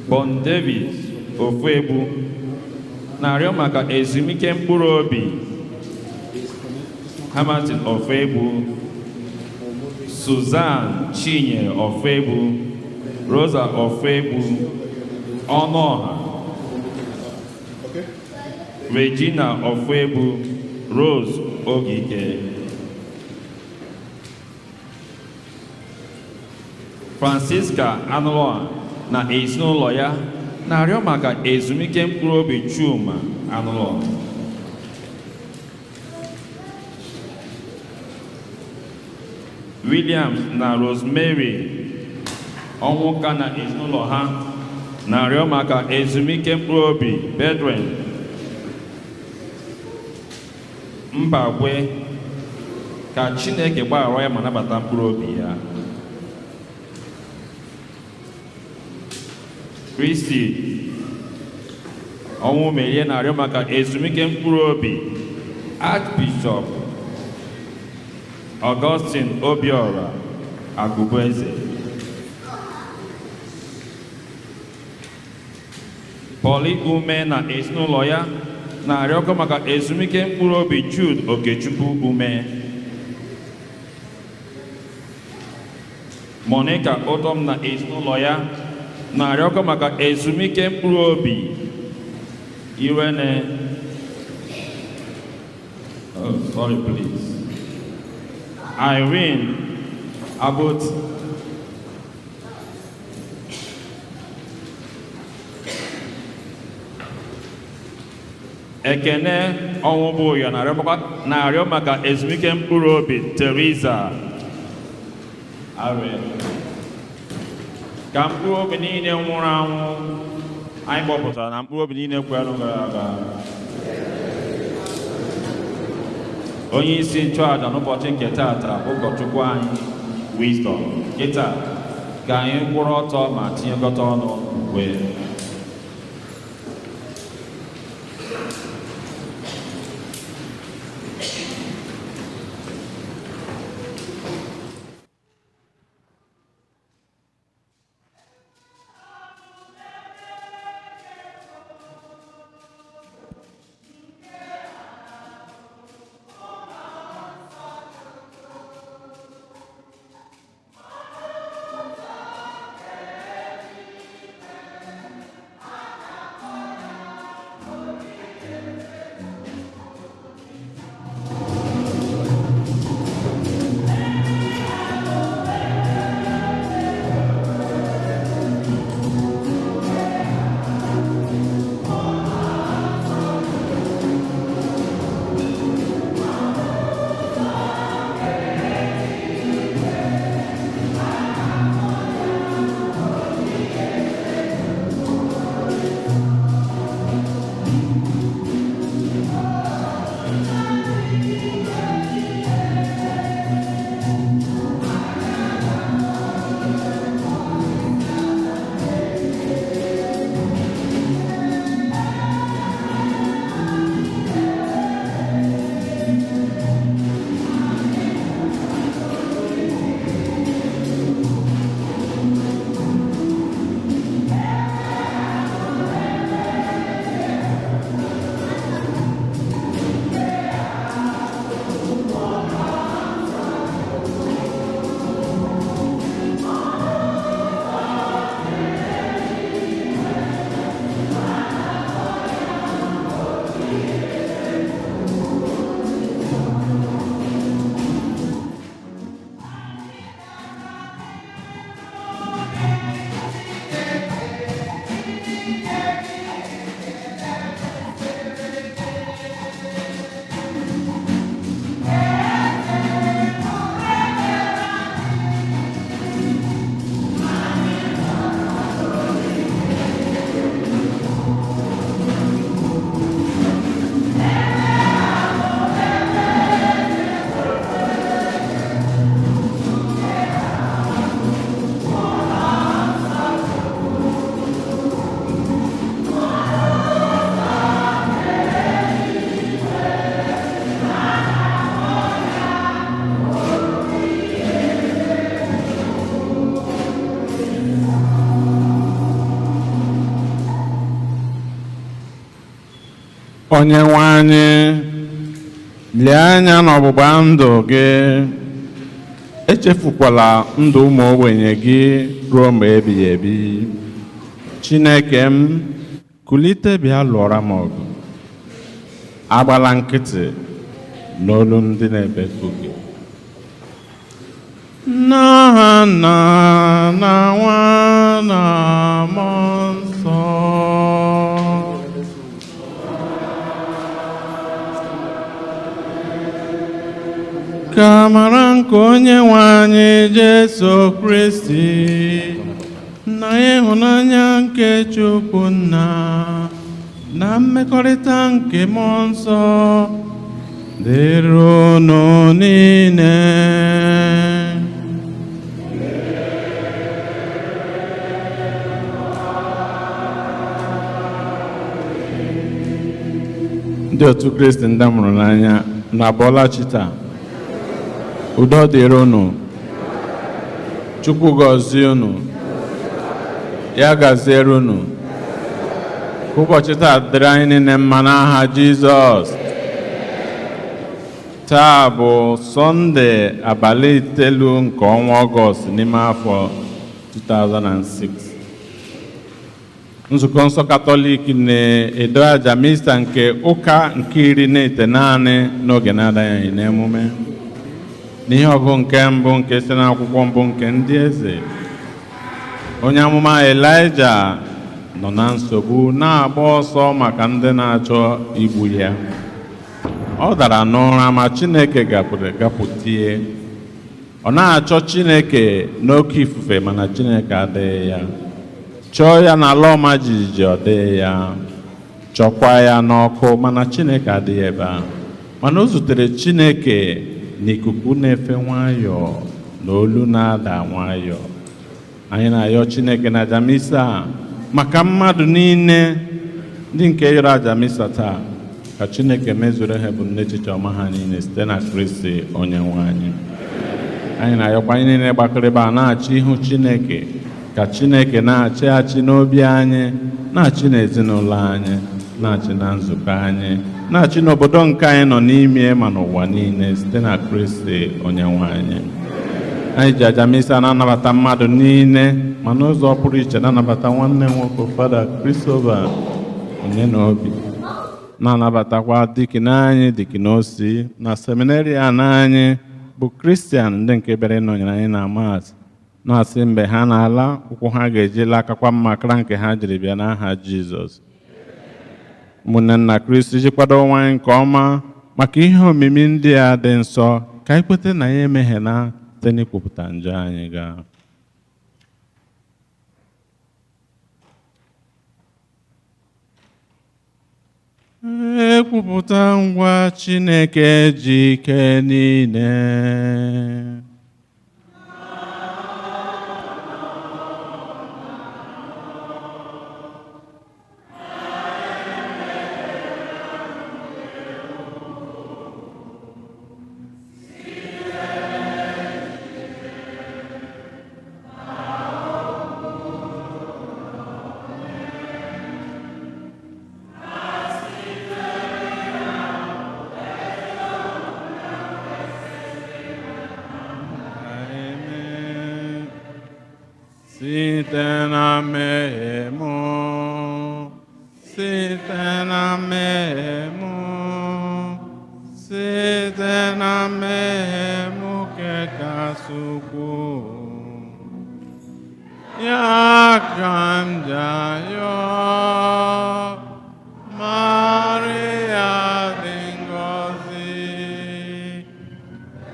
Bon Davis Ofebu na-arịọ maka ezumike mkpụrụ obi Hamilton Ofebu, Suzanne Chinyere Ofebu, Rosa Ofebu, Ọnụọha, Regina Ofebu, Rose Ogige, Francisca Anụlọha na ezinụlọ ya na-arịọ maka ezumike mkpụrụ obi Chuma Anụlọha. Williams na Rosemary Ọnwụka na ezinụlọ ha na-arịọ maka ezumike mkpụrụ obi Bedouin Mbakwe, ka Chineke gbaghara ya ma nabata mkpụrụ obi ya. Kristi Ọnwụmerie na-arịọ maka ezumike mkpụrụ obi Archbishop Augustine Obiora Agụbeze. Pọli Ume na ezinụlọ ya na-arịọkọ maka ezumike mkpụrụ obi Jude Okechukwu Ume. Monica Otom na ezinụlọ ya na-arịọkọ maka ezumike mkpụrụ obi Irene Irene Abot, Ekene Ọnwụbụya na-arịọ maka ezumike mkpụrụ obi Teresa Arịa. Ka mkpụrụ obi niile nwụrụ anwụ anyị kpọpụtara na mkpụrụ obi niile kwere gara aga, onye isi nchụaja n'ụbọchị nke taata ụkọchukwu anyị Wisdom kịta ka anyị kwụrụ ọtọ ma tinyekọta ọnụ wee Onyenwe anyị, lee anya n'ọgbụgba ndụ gị, echefukwala ndụ ụmụ ogbenye gị ruo mgbe ebighị ebi. Chineke m, kulite bịa lụọra m ọgụ. Agbala nkịtị n'olu ndị na-ebeku gị. N'aha Nna na Nwa na Mmụọ Nsọ. Ka amara nke Onyenwe anyị Jesu Kristi na ịhụnanya nke Chukwu Nna na mmekọrịta nke Mmụọ Nsọ dịrị unu niile. Ndị otu Kristi ndị mụrụ n'anya na-abọla chi taa. Udo dịrị unu. Chukwu gọzie unu. Ya gaziere unu. Ka ụbọchị taa dịrị anyị niile mma n'aha Jizọs. Taa bụ Sọnde abalị itoolu nke ọnwa Ọgọst n'ime afọ 2006. Nzukọ Nsọ Katọlik na-edo aja mista nke ụka nke 19 n'oge na-adịghị n'emume. N'ihe ọgụ nke mbụ nke si n'akwụkwọ mbụ nke ndị eze, onye amụma Elaịja nọ na nsogbu na-agba ọsọ maka ndị na-achọ igbu ya. Ọ dara n'ụra ma Chineke gapụtie. Ọ na-achọ Chineke n'oke ifufe mana Chineke adịghị ya. Chọọ ya n'ala ọma jijiji ọ dịghị ya. Chọkwa ya n'ọkụ mana Chineke adịghị ebe ahụ. Mana o zutere Chineke n'ikuku na-efe nwayọọ na olu na-ada nwayọọ. Anyị na-ayọ Chineke na aja misa maka mmadụ niile ndị nke yọrọ aja misa taa, ka Chineke mezuru ha bụ n'echiche ọma ha niile site na Kristi Onyenwe anyị. Anyị na-ayọkwa anyị niile gbakọrịba na-achị ihu Chineke, ka Chineke na-achị achị n'obi anyị, na-achị n'ezinụlọ anyị, na-achị na nzukọ anyị, na-achị n'obodo nke anyị nọ n'ime ma n'ụwa niile site na Kristi Onyenwe anyị. Anyị ji aja misa na-anabata mmadụ niile, ma n'ụzọ pụrụ iche na-anabata nwanne nwoke Fada Christopher Onyenaobi, na-anabatakwa dikin anyị dikin osi na seminarian anyị bụ Kristian ndị nke bịara ịnọnyere anyị na Mass, na-asị mgbe ha na-ala ụkwụ ha ga-eji lakakwa mma kara nke ha jiri bịa n'aha Jizọs. Ụmụnne nna Kristi ji kwado onwe anyị nke ọma maka ihe omimi ndị a dị nsọ, ka anyị kweta na ya emeghela site n'ikwupụta njọ anyị gaa. Ekwupụta ngwa Chineke ji ike niile. Site na mmehie m, site na mmehie m, site na mmehie m kachasị ukwuu, ya ka m ji ayọ Maria dị ngọzi,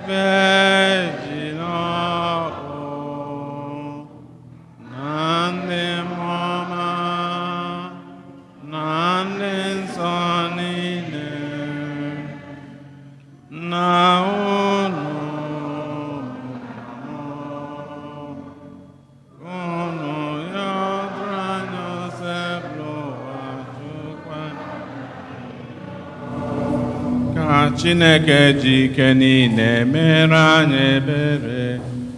Virgin na ndị mụọma na ndị nsọ niile na unu yọdụrụ anya osebụlụwa Chukwu. Ka Chineke ji ike niile mere anyị ebere,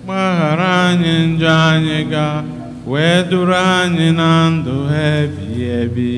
gbaghara anyị njọ anyị gaa, wee duru anyị na ndụ ebighị ebi.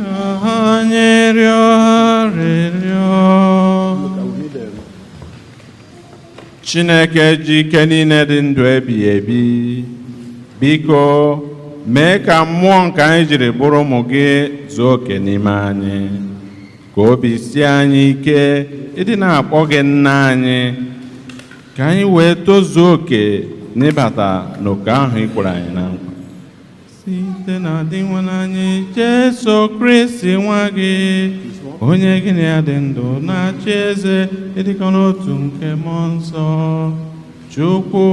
anyị rịọ arịrịọ. Chineke ji ike niile dị ndụ ebighị ebi, biko mee ka mmụọ nke anyị jiri bụrụ ụmụ gị zuo oke n'ime anyị, ka obi sie anyị ike ịdị na-akpọ gị nna anyị, ka anyị wee tozuo oke n'ịbata n'oke ahụ ị kwere anyị na nkwa. Site na dị nwananyị Jesu Kristi nwa gị, onye gị na ya dị ndụ na-achị eze ịdịkọ n'otu nke mmụọ nsọ, Chukwu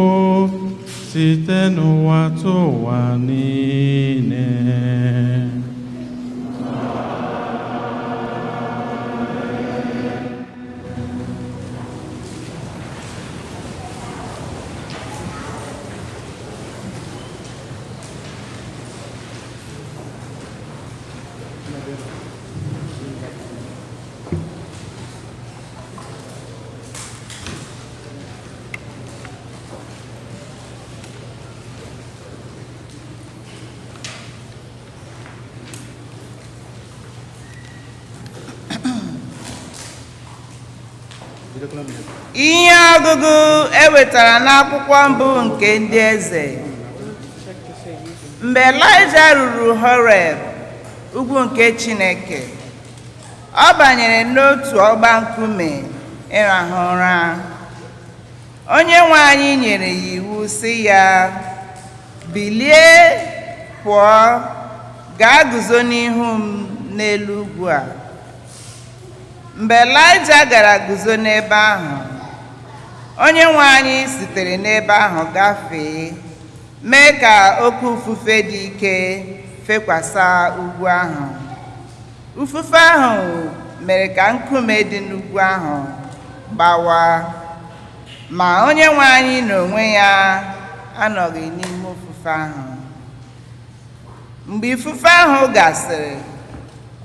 site n'ụwa tụ ụwa niile. Ihe ọgụgụ ewetara n'akwụkwọ mbụ nke ndị eze. Mgbe Elijah ruru Horeb, ugwu nke Chineke, ọ banyere n'otu ọgba nkume ịrahụ ụra. Onye nwe anyị nyere ya iwu sị ya, bilie pụọ, gaa guzo n'ihu m n'elu ugwu a. Mgbe Elijah gara guzo n'ebe ahụ, onye nwe anyị sitere n'ebe ahụ gafee, mee ka oke ufufe dị ike fekwasa ugwu ahụ. Ufufe ahụ mere ka nkume dị n'ugwu ahụ gbawa, ma onye nwe anyị n'onwe ya anọghị n'ime ufufe ahụ. Mgbe ifufe ahụ gasịrị,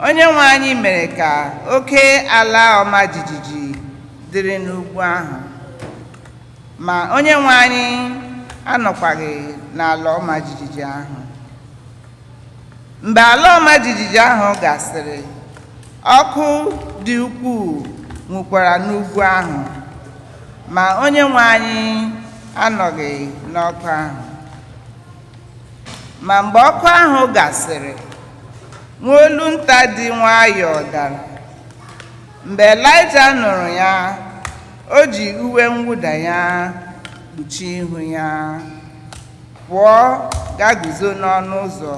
onye nwe anyị mere ka oke ala ọma jijiji dịrị n'ugwu ahụ, ma onye nwe anyị anọkwaghị n'ala ọma jijiji ahụ. Mgbe ala ọma jijiji ahụ gasịrị, ọkụ dị ukwuu nwukwara n'ugwu ahụ, ma onye nwe anyị anọghị n'ọkụ ahụ. Ma mgbe ọkụ ahụ gasịrị, nwa olu nta dị nwayọọ dara. Mgbe Elijah nụrụ ya, o ji uwe mwụda ya kpuchie ihu ya, pụọ gaa guzo n'ọnụ ụzọ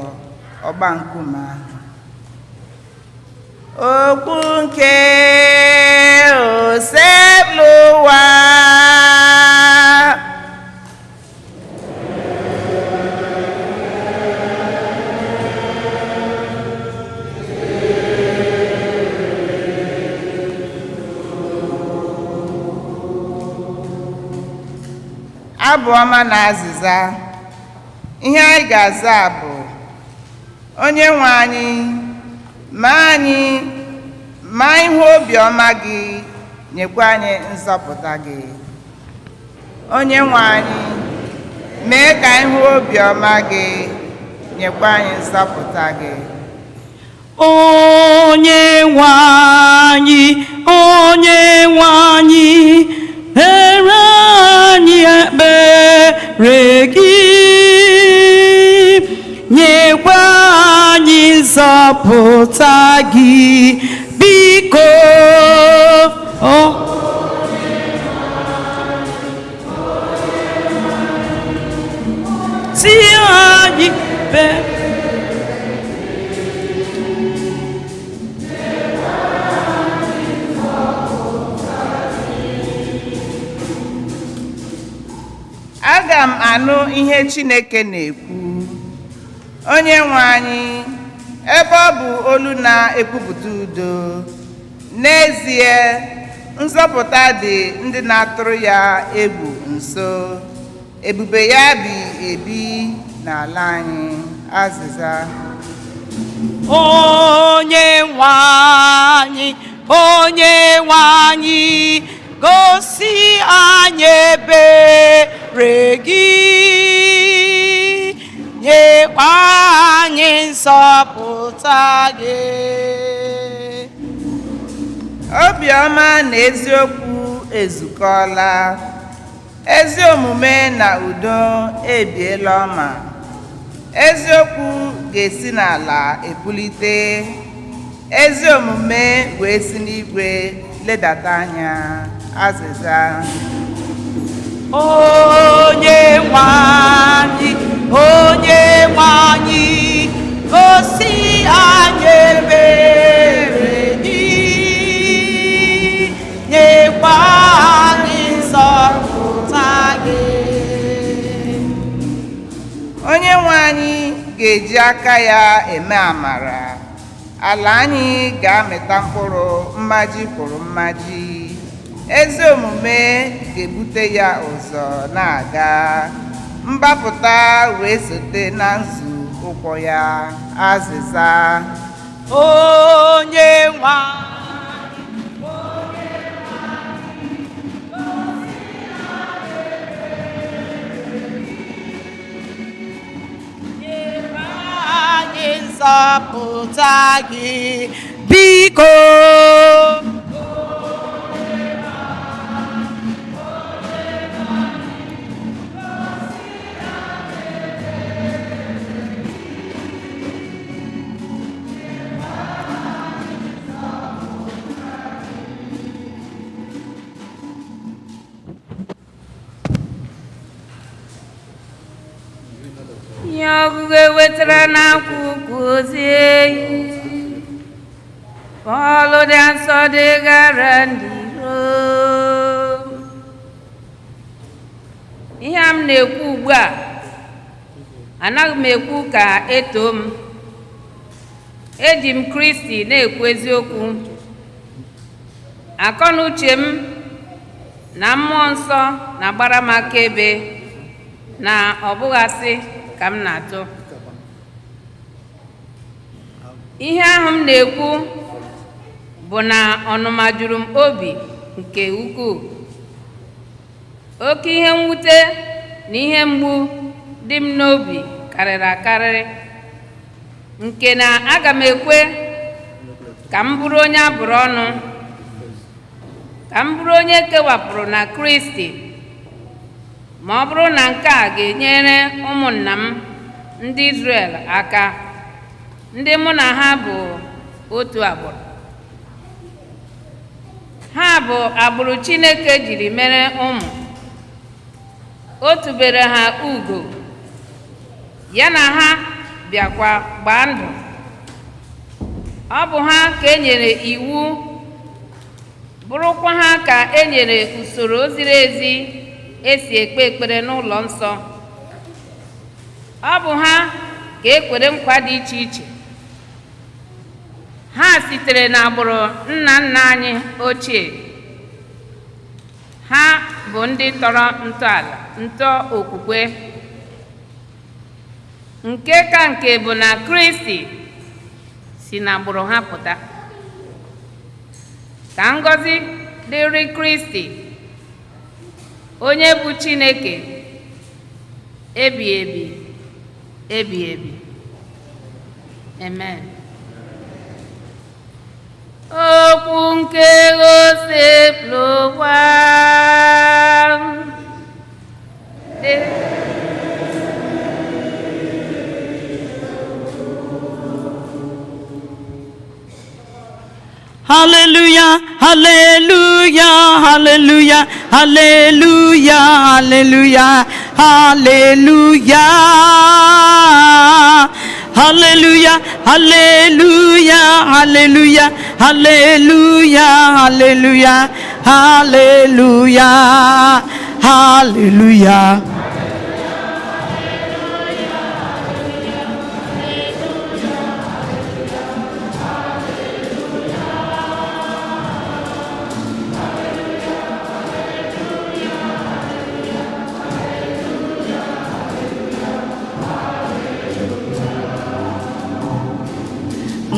ọgba nkume ahụ. Okwu nke osebụlụwa. Abụ ọma na azịza. Ihe anyị ga-aza bụ, onye nwe anyị, ma ihu obiọma gị, nyekwa anyị nzọpụta gị. Onye nwe anyị, mee ka ihu obiọma gị, nyekwa anyị nzọpụta gị. Onye nwe anyị, onye nwe anyị, ere anyị ekpere gị, nyekwa anyị nzọpụta gị, biko. Si anyị aga m anụ ihe Chineke na-ekwu. Onye nwe anyị, ebe ọ bụ olu na-ekwupụta udo, n'ezie nzọpụta dị ndị na-atụrụ ya egwu nso. Ebube ya bi ebi n'ala anyị. Azịza. onye nwe anyị, onye nwe anyị, gosi anyị ebere gị, nyekwa anyị anyị nzọpụta gị. Obiọma na eziokwu ezukọla, ezi omume na udo ebiela ọma. Eziokwu ga-esi n'ala epulite, ezi omume wee si n'igwe ledata anya. Azịza: Onye nwe anyị, onye nwe anyị, gosi anyị ebere gị, nyekwa anyị nzọpụta gị. Onye nwe anyị ga-eji aka ya eme amara, ala anyị ga-amịta mkpụrụ mmaji kwụrụ mmaji. Ezi omume ga-ebute ya ụzọ na-aga, mgbapụta wee sote na nzu ụkwụ ya. Azịza: Onye nwe anyị nzọpụta gị, biko. Ihe ọgụgụ ewetara n'akwụkwọ ozi Pọl dị nsọ degara ndị Rom. Ihe m na-ekwu ugbu a anaghị m ekwu ka eto m. Eji m Kristi na-ekwu eziokwu. Akọ na uche m na mmụọ nsọ na-agbara m akaebe na ọ bụghị asị ka m na-atụ. Ihe ahụ m na-ekwu bụ na ọnụma juru m obi nke ukwuu. Oke ihe mwute na ihe mgbu dị m n'obi karịrị akarị, nke na aga m ekwe ka m bụrụ onye abụrụ ọnụ, ka m bụrụ onye kewapụrụ na Kristi, ma ọ bụrụ na nke a ga-enyere ụmụnna m ndị Izrel aka, ndị mụ na ha bụ otu agbụrụ. Ha bụ agbụrụ Chineke jiri mere ụmụ. O tubere ha ugo, ya na ha bịakwa gbaa ndụ. Ọ bụ ha ka e nyere iwu, bụrụkwa ha ka e nyere usoro ziri ezi esi ekpe ekpere n'ụlọ nsọ. Ọ bụ ha ka ekwere nkwa dị iche iche. Ha sitere n'agbụrụ nna nna anyị ochie. Ha bụ ndị tọrọ ntọala okwukwe. Nke ka nke bụ na Kristi si n'agbụrụ ha pụta. Ka ngọzi dịrị Kristi, onye bụ Chineke ebi ebi ebi ebi. Amen. Okwu nke gosipụtara Hallelujah, hallelujah, hallelujah, hallelujah, hallelujah, hallelujah, hallelujah, hallelujah, hallelujah, hallelujah, hallelujah, hallelujah, hallelujah.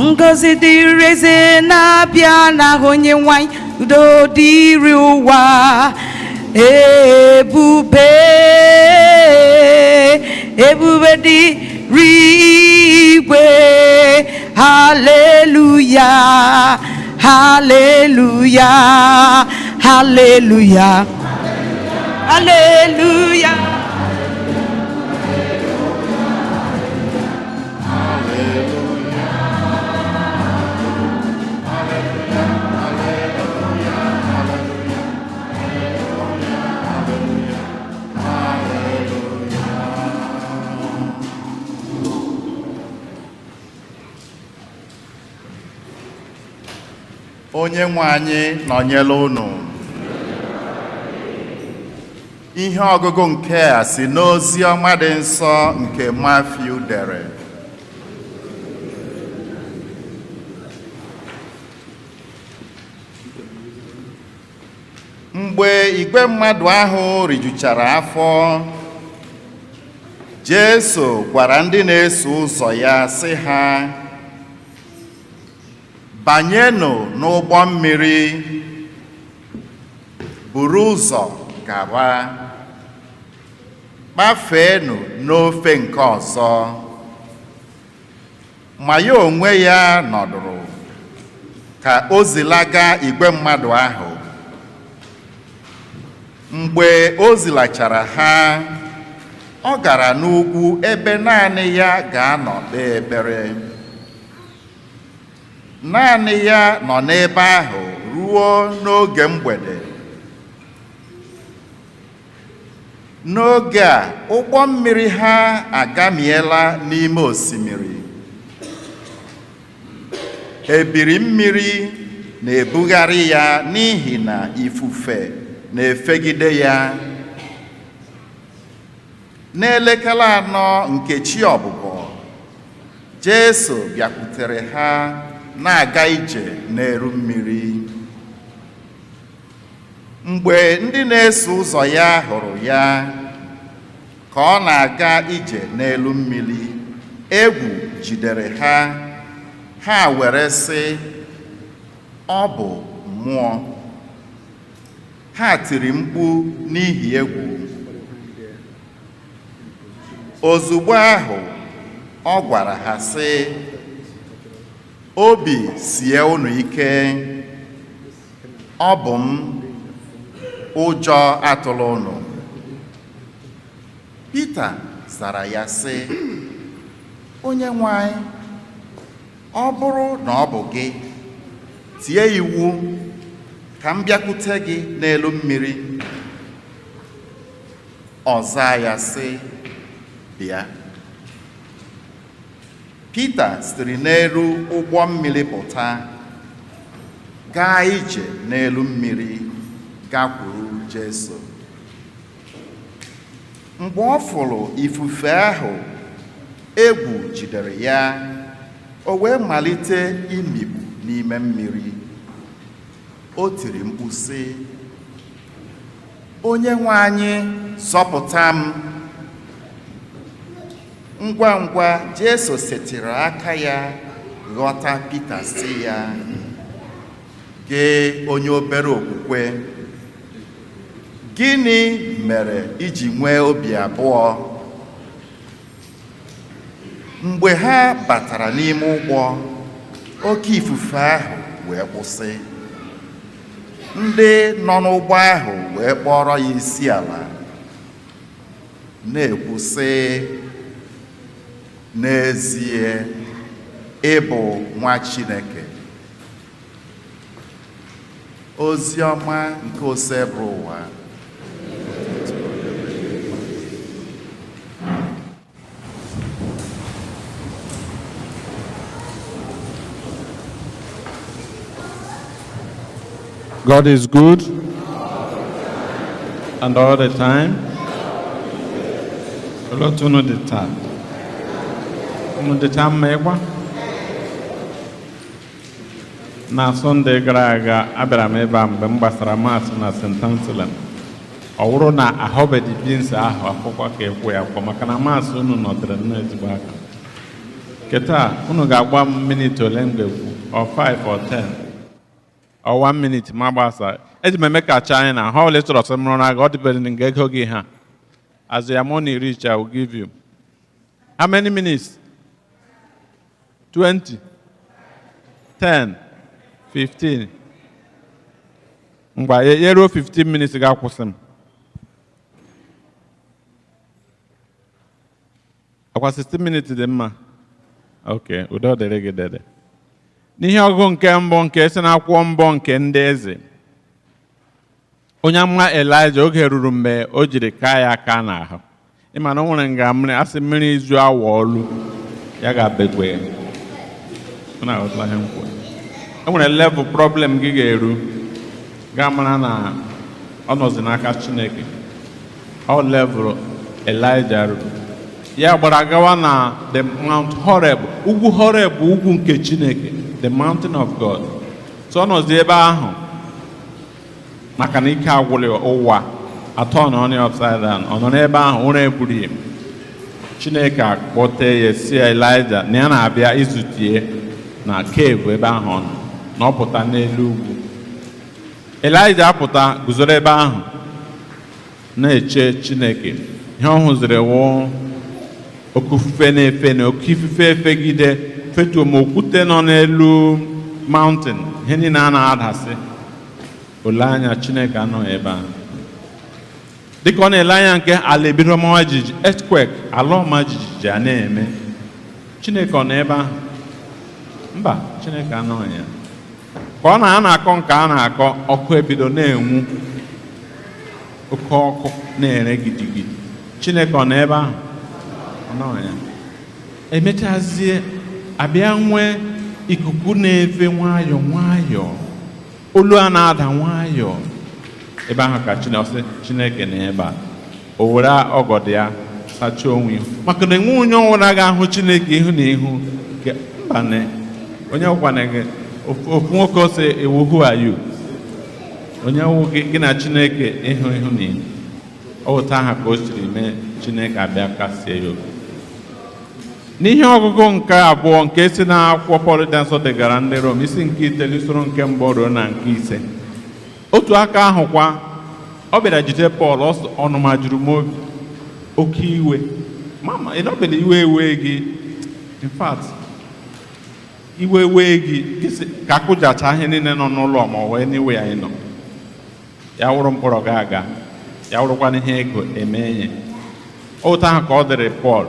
Ngozi dịrị eze na-abịa n'aha Onyenwe anyị, udo dịrị ụwa. Ebube dịrị igwe. n'eluigwe. Hallelujah, hallelujah, hallelujah, hallelujah. Onye nwe anyị nọnyere unu. Ihe ọgụgụ nke a si n'ozi ọma dị nsọ nke Matthew dere. Mgbe igwe mmadụ ahụ rijuchara afọ, Jesu gwara ndị na-eso ụzọ ya sị ha, banyenụ n'ụgbọ mmiri, buru ụzọ gawa, kpafeenụ n'ofe nke ọzọ. Ma ya onwe ya nọdụrụ ka o zilaga igwe mmadụ ahụ. Mgbe o zilachara ha, ọ gara n'ugwu ebe naanị ya ga-anọ kpee ekpere. Naanị ya nọ n'ebe ahụ ruo n'oge mgbede. N'oge a, ụgbọ mmiri ha agamiela n'ime osimiri. Ebiri mmiri na-ebugharị ya n'ihi na ifufe na-efegide ya. N'elekere 4 nke chi ọbụbọ, Jesu bịakwutere ha na-aga ije n'elu mmiri. Mgbe ndị na-eso ụzọ ya hụrụ ya ka ọ na-aga ije n'elu mmiri, egwu jidere ha. Ha were sị, ọ bụ mmụọ. Ha tiri mkpu n'ihi egwu. Ozugbo ahụ ọ gwara ha sị, obi sie unu ike, ọ bụ m, ụjọ atụla unu. Pita zara ya sị, onye nwe anyị, ọ bụrụ na ọ bụ gị, tie iwu ka m bịakwute gị n'elu mmiri. Ọ zaa ya sị, bịa. Pita sitere n'elu ụgbọ mmiri pụta, gaa ije n'elu mmiri gakwuru Jesu. Mgbe ọ fụrụ ifufe ahụ, egwu jidere ya. O wee malite imikpu n'ime mmiri. O tiri mkpu sị, onye nwe anyị, zọpụta m. Ngwa ngwa Jesu setịrị aka ya ghọta Pita sị ya, gị onye obere okwukwe, gịnị mere iji nwee obi abụọ? Mgbe ha batara n'ime ụgbọ, oke ifufe ahụ wee kwụsị. Ndị nọ n'ụgbọ ahụ wee kpọrọ ya isi ala, na-ekwu sị, n'ezie, ị bụ nwa Chineke. Ozi ọma nke osebụ ụwa. God is good and all the time. Lord, unu dị taa. Unu dị taa mma ịgba. Na Sọnde gara aga abịara m ebe a mgbe m gbasara maasị na St. Anselm. Ọ wụrụ na ahụbeghị bins ahụ akwụkwọ ka ekwu ya akwụkwọ maka na maasị unu nọdịrị nnọọ ezigbo aka. Keta unu ga-agba m miniti ole m ga-ekwu, or 5 or 10. Or 1 minute, ma gbasa. Eji m eme ka China, how little of some run I got depending get hogi ha. As your money reach, I will give you. How many minutes? 20, 10, 15. Ngwa ya ruo 15 minutes ga-akwụsị m. Akwa 16 minutes dị mma. Okay, udo dịrị gị dede. N'ihe ọgụ nke mbụ nke si n'akwụkwọ mbụ nke ndị eze. Onye amụma Elijah oge ruru mgbe o jiri kaa ya aka n'ahụ. Ịma na o nwere nga mmiri asị mmiri izu awa olu ya ga-abekwe ya. E nwere level problem gị ga-eru ga-amara na ọ nọzi n'aka Chineke. Ọ level Elijah ruru. Ya gbara gawa na the Mount Horeb. Ugwu Horeb bụ ugwu nke Chineke, the mountain of God. So ọ nọzi ebe ahụ maka na ike agwụlị ụwa atọ na onye upside down. Ọ nọ n'ebe ahụ ụra eburu ya. Chineke akpọte ya si Elijah na ya na-abịa izutie na cave ebe ahụ ọ nọ, na ọ pụta n'elu ugwu. Elijah apụta guzoro ebe ahụ na-eche Chineke. Ihe ọ hụziri wụ oke ifufe na-efe na oke ifufe efegide fetuo ma okwute nọ n'elu mountain. Ihe niile a na-adasị. Ole anya Chineke anọ ebe ahụ. Dịka ọ na-ele anya nke ala ebido ọma jijiji, earthquake, ala ọma jijiji a na-eme. Chineke ọ nọ ebe ahụ? Mba, Chineke anọghị ya. Ka ọ na-akọ nke a na-akọ, ọkụ ebido na-enwu, oke ọkụ na-ere gidigidi. Chineke ọ nọ ebe ahụ? Ọ nọghị ya. Emechazie abịa nwee ikuku na-efe nwayọọ nwayọọ, olu a na-ada nwayọọ. Ebe ahụ ka Chineke na ebe a. O were ọgọdọ ya sachaa onwe ihu, maka na enwe onye ọwụla ga-ahụ Chineke ihu na ihu. Mba ne onye ọkwana gị ofu nwoke ose ewu who are you? Onye wụ gị na Chineke ihu ihu na ihu. Ọ wụta aha ka o siri mee Chineke abịa kasie ya obi. N'ihe ọgụgụ nke abụọ nke si n'akwụkwọ Pọl dị nsọ degara ndị Rom isi nke 9 usoro nke mbụ ruo na nke 5. Otu aka ahụkwa ọ bịara jide Pọl, ọnụma juru m obi, oke iwe. Mama, ị nọbele iwe ewe gị. In fact, iwe wee gị ka akụjacha ihe niile nọ n'ụlọ ma ọ wee n'iwe ya ịnọ. Ya wụrụ mkpọrọ ga aga, ya wụrụkwa n'ihe ego emenye. Otu ahụ ka ọ dịrị Pọl.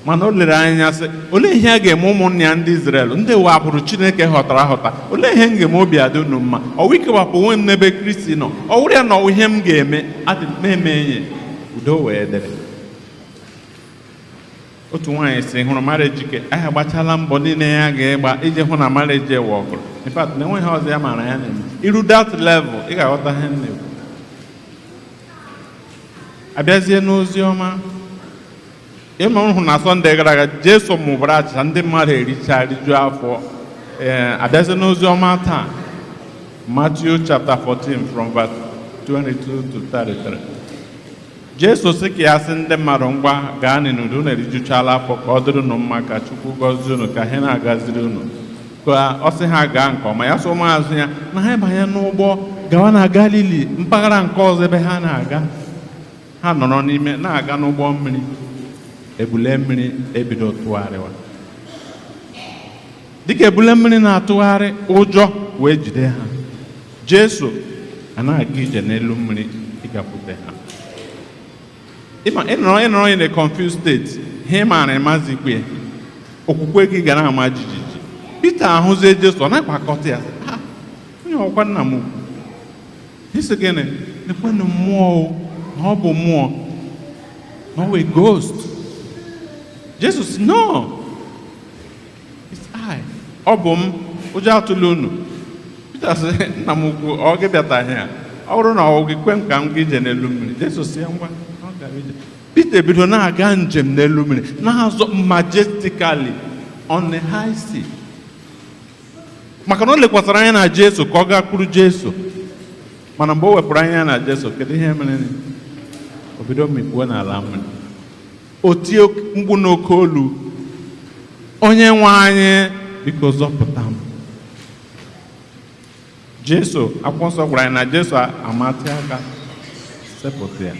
Mana o lere anya sị, olee ihe a ga-eme ụmụnne ya ndị Izrel ndị ụwa bụrụ Chineke họtara ahọta? Olee ihe m ga-eme obi adị unu mma? Ọ wụ ikewapụ onwe m n'ebe Kristi nọ? Ọ wụrụ ya na ọwụ ihe m ga-eme adị m emenye. Udo wee dịrị. Otu nwaanyị si hụrụ marriage ike, ahịa gbachala mbọ niile ya ga-egba iji hụ na marriage ewe ọgụrụ. In fact, na enweghị ọzọ ya mara ya na-eme. Iru that level, ị ga-aghọta ihe m na-ekwu. Abịazie n'ozi ọma. Ịma hụ na Sọnde gara aga Jesu mụbara achịcha ndị mmadụ ericha rijuo afọ. Abịazie n'ozi ọma taa, Matthew chapter 14 from verse 22 to 33. Jesu sị ka ya sị ndị mmadụ ngwa gaa n'udo unu erijuchala afọ ka ọ dịrị unu mma, ka Chukwu gọzie unu, ka ihe na-agaziri unu. Ka ọ sị ha gaa nke ọma, ya so ụmụazụ ya na ha banye n'ụgbọ gawa na Galili, mpaghara nke ọzọ ebe ha na-aga. Ha nọrọ n'ime na-aga n'ụgbọ mmiri. Ebule mmiri ebido tụgharịwa. Dịka ebule mmiri na-atụgharị, ụjọ wee jide ha. Jesu anaghị ije n'elu mmiri ịgakwute ha. Ịnọrọ in a confused state, ihe maara ịmazikwe, okwukwe gị ga na-ama jijiji. Pita ahụzie Jesu, ọ na-akpakọta ya, onye ọkwa nna m ukwu. Isi gịnị? Ekwenụ mmụọ, na ọ bụ mmụọ, na ọ wụ a ghost. Jesus, no, it's I. Ọ bụ m, ụjọ atụla unu. Peter sị, nna m ukwu, ọ gị bịata ihe. Ọ bụrụ na ọ gị kwe m ka m gị ije n'elu mmiri. Jesus ya ngwa, ọ gara ije. Peter bido na-aga njem n'elu mmiri, na-azọ majestically on the high sea. Maka na o lekwasịrị anya na Jesu ka ọ gakwuru Jesu. Mana mgbe o wepụrụ anya na Jesu, kedu ihe mere? O bido mikpuo n'ala mmiri. O tie mkpu n'oke olu, onye nwe anyị biko zọpụta m. Jesu, akwụkwọ nsọ gwara anyị na Jesu amatị aka sepụta ya.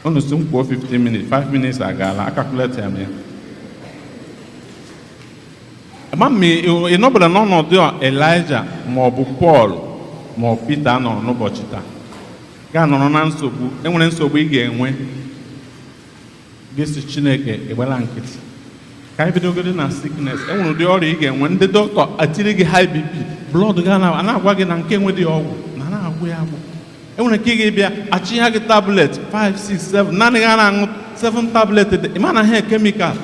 Unu si m kwuo 15 minutes, 5 minutes agaala, akakuleti ya m ya. Mami, ịnọbụla n'ọnọdụ Elijah ma ọ bụ Paul ma ọ Peter nọ n'ụbọchị taa ga nọrọ na nsogbu, enwere nsogbu ị ga-enwe gị Chineke egbela nkịtị. Ka anyị bidogoro na sickness, enwere ụdị ọrịa ị ga-enwe, ndị dọkịta atiri gị high BP, blood ga na-agwa gị na nke enweghị ọgwụ na na-agwụ ya agwụ. Enwere ka ị ga-ebịa achịnya gị tablet 5, 6, 7, naanị ga na-aṅụ 7 tablet, ịma na ha kemikal.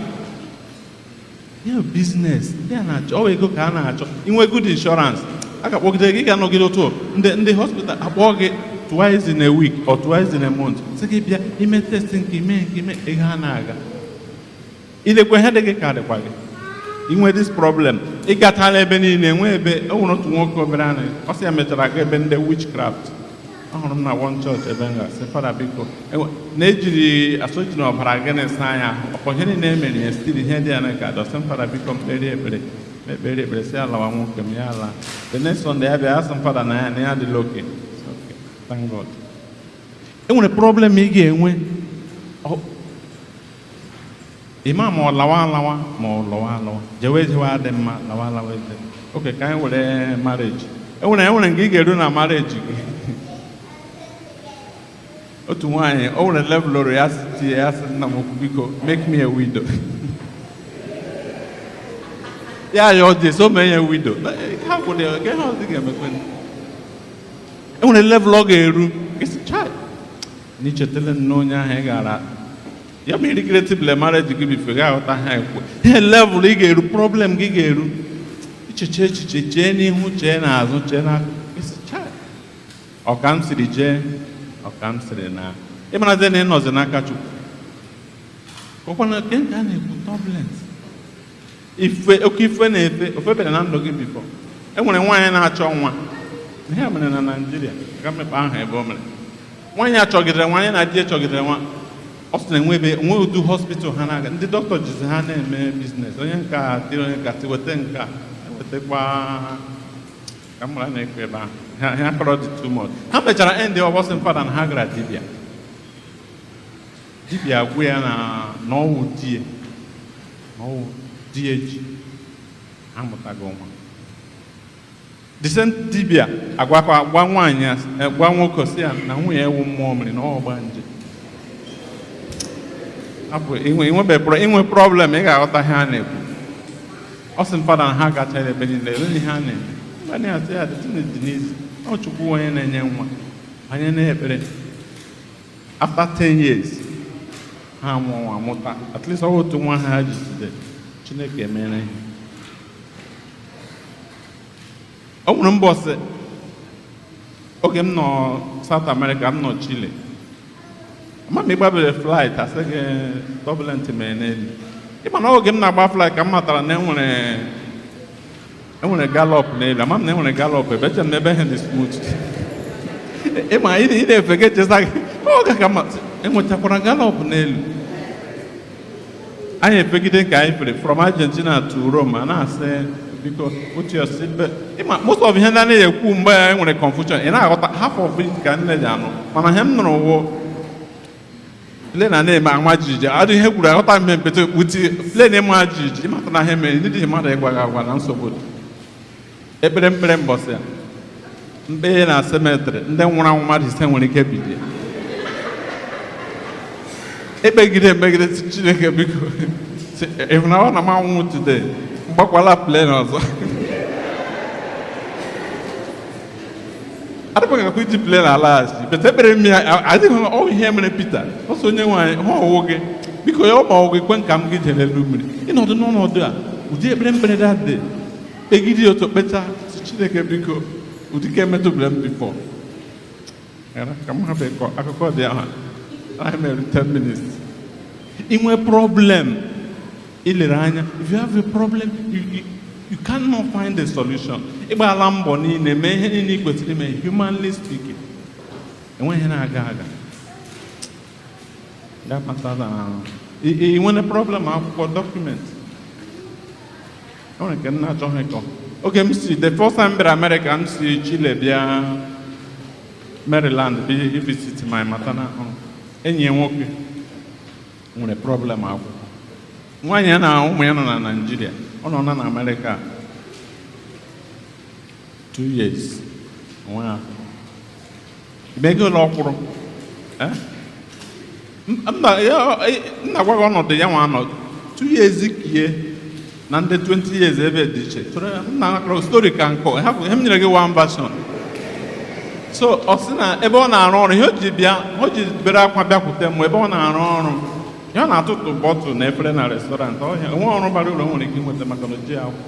Ya business, ndị a na-achọ, ọ ego ka a na-achọ. Inwe good insurance, a ga-akpọgide gị ga-anọgide otu ndị hospital akpọ gị twice in a week or twice in a month. Sị gị bịa ime test nke ime ego ha na-aga. Ilekwe ihe dị gị ka dịkwa gị. Inwe this problem, ị gatala ebe niile, enwe ebe, o nwere otu nwoke obere anyị, ọ sị ya mechara ga ebe ndị witchcraft. Ahụrụ m na one church ebe nga sị Fada biko na-ejiri asọchi na ọbara gị na-esa anya ọkọ ihe niile emere ya stili ihe dị ya na ka dọsị Fada biko mkpere ekpere si alawa nwoke m ya ala. The next Sunday ya bịa asị Fada na ya adịla oke. Thank God. Enwere problem ị ga-enwe ịma ma ọ lawa alawa ma ọ lọwa alawa jewe adị mma lawa alawa eze. Oke, ka anyị were marriage. Enwere nke ị ga-eru na marriage gị. Otu nwaanyị o nwere level ọrụ ya si ya sị nna m okwu biko make me a widow. Ya ọ dị so mee ya widow. Ha kwụrụ ya ke ha ọzọ ga-emekwe. Enwere level ọ ga-eru isi chai n'ichetele n'onye ahụ ị gara ya ma irigretibile marriage gị bifo ga aghọta ha ekwe. Ihe level ị ga-eru, problem gị ga-eru, icheche echiche, chee n'ihu, chee n'azụ, chee n'aka, isi chai ọka m siri jee ọka m sịrị na ịmarazi na ịnọzi n'aka Chukwu. Ọkwana nke a na-ekwu turbulence. Oke ife na-efe, ofebere na ndụ gị bifo. Enwere nwaanyị na-achọ nwa. Ihe mere na Nigeria, ga mmepe ahụ ebe o mere. Nwaanyị achọgidere nwaanyị na di chọgidere nwa. Ọ sị na enwe udu hospital ha na-aga. Ndị dọkịta jizi ha na-eme biznes. Onye nka tiri onye nka ti weta nka, wetakwa ka mara na-ekpe ebe ahụ. Ha kọrọ dị too much. Ha mechara ndị ọbọsị Fada na ha gara dibịa. Dibịa gwụ ya na ọwụ die ji ha mụtago nwa. The same dibịa agwa nwaanyị gwa nwoke si ya na nwunye ewu mmụọ mmiri na ọgba nje. Inwe problem ị ga-aghọta ihe a na-ekwu. Ọ sị Fada na ha gachara ebe niile ele ihe a na-eme. Mgbe na-asị ya dị n'izu ọ Chukwu onye na-enye nwa onye na-ekpere. After 10 years ha mụọ nwa mụta, at least ọ otu nwa ha jide Chineke emere ihe. O nwere mbọsị oge m nọ South America, m nọ Chile, ma m ịgbabere flight asị gị turbulent mere n'elu. Ịma na oge m na-agba flight ka m matara na enwere gallop n'elu. Ama m na enwere gallop ebe eche m na ebe ihe dị smooth. Ịma ị na-efe gị echesa gị oge ka mma enwetakwara gallop n'elu. Anyị efegide ka anyị fere from Argentina to Rome, a na-asị biko put your seatbelt. Ịma most of ihe ndị a na-ekwu mgbe e nwere confusion, ị na-aghọta half of it ka nne ji anụ, mana ihe m nụrụ wụ plane na-eme ama jijiji. Adịghị ihe kwuru aghọta mbe mpete kputi plane ma jijiji. Ịmata na ha mere ndị mmadụ ịgwaghị agwa na nsogbu dị. Ekpere mkpere mbọsị ya mkpeghe na cemetery ndị nwụrụ anwụ mmadụ ise nwere ike bilie. Ekpegide Chineke biko ịhụnawa na m anwụ today mgbakwala plane ọzọ. Adịkwa ka iji plane alaghachi bete ekpere m ya adịghị ọ ihe mere Peter ọsọ onye nwaanyị ha ọwụ gị biko ya ọ ma ọgwụ kwe nka m gị jere elu mmiri ịnọdụ n'ọnọdụ a ụdị ekpere mkpere dị kpegide otu kpecha Chineke biko ụdị ka emetụbere m bifọ ka m hapụ akụkọ dị ahụ anyị mere 10 minutes. Inwe problem ilere anya, if you have a problem you cannot find a solution. Ịgbala mbọ niile mee ihe niile kwesịrị ime humanly speaking, enweghị ihe na-aga aga. Ị nwere problem akwụkwọ document. Enwere nke m na-achọghị ịkọ. Oge m si the first time bịara America, m si Chile bịa Maryland bịa visit my maternal uncle. Enyi ya nwoke nwere problem akwụkwọ. Nwaanyị ya na ụmụ ya nọ na Nigeria. ọ nọ na Amerịka 2 years onwe ya imego ụlọ ọkwụrụ nna gwa gị ọnọdụ ya nwa nọ 2 years kie na ndị 20 years ebe dị iche nna akọrọ story ka nkọ ihe m nyere gị one version so ọ sị na ebe ọ na-arụ ọrụ ihe o ji bere akwa bịakwute m ebe ọ na-arụ ọrụ ihe ọ na-atụtụ bọtụl na efere na restaurant ọhịa enwe ọrụ bara uru nwere ike inweta maka na oji akwụ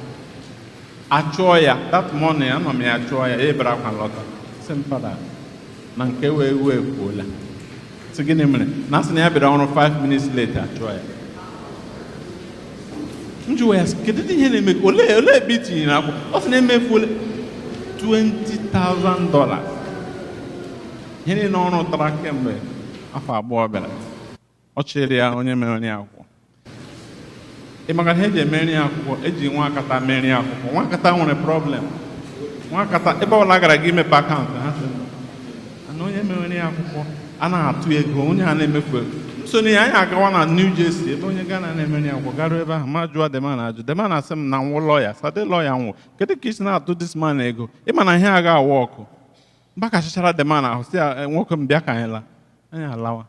achụọ ya that morning anọ m ya achụọ ya ebere akwa lọta sị m fada na nke wee kwuola sị gịnị mere na asị na ya bịara ọrụ 5 minutes later achụọ ya m jụwa ya kedu ihe na-eme olee ebe i tinyere akwụkwọ ọ sị na-emefuola $20,000 ihe niile ọrụ tara kemgbe afọ abụọ bịara ọ chịrị ya onye mere nri akwụkwọ ị maka ihe eji eme nri akwụkwọ eji nwa akata mee nri akwụkwọ nwa akata nwere problem nwa akata ebe ọla gara gị imepe akaụntụ ha sị na onye mere nri akwụkwọ a na-atụ ego onye a na-emefu ego so na anyị agawa na New Jersey ebe onye Ghana na-eme nri akwụkwọ garuo ebe ahụ ma jụọ Deman ajụ Deman asị m na nwụ lọya sade lọya nwụ kedu ka isi na-atụ this man ego ịma na ihe aga awa ọkụ mgbakachachara Deman ahụ si ya nwoke m bịa ka anyị laa anyị alawa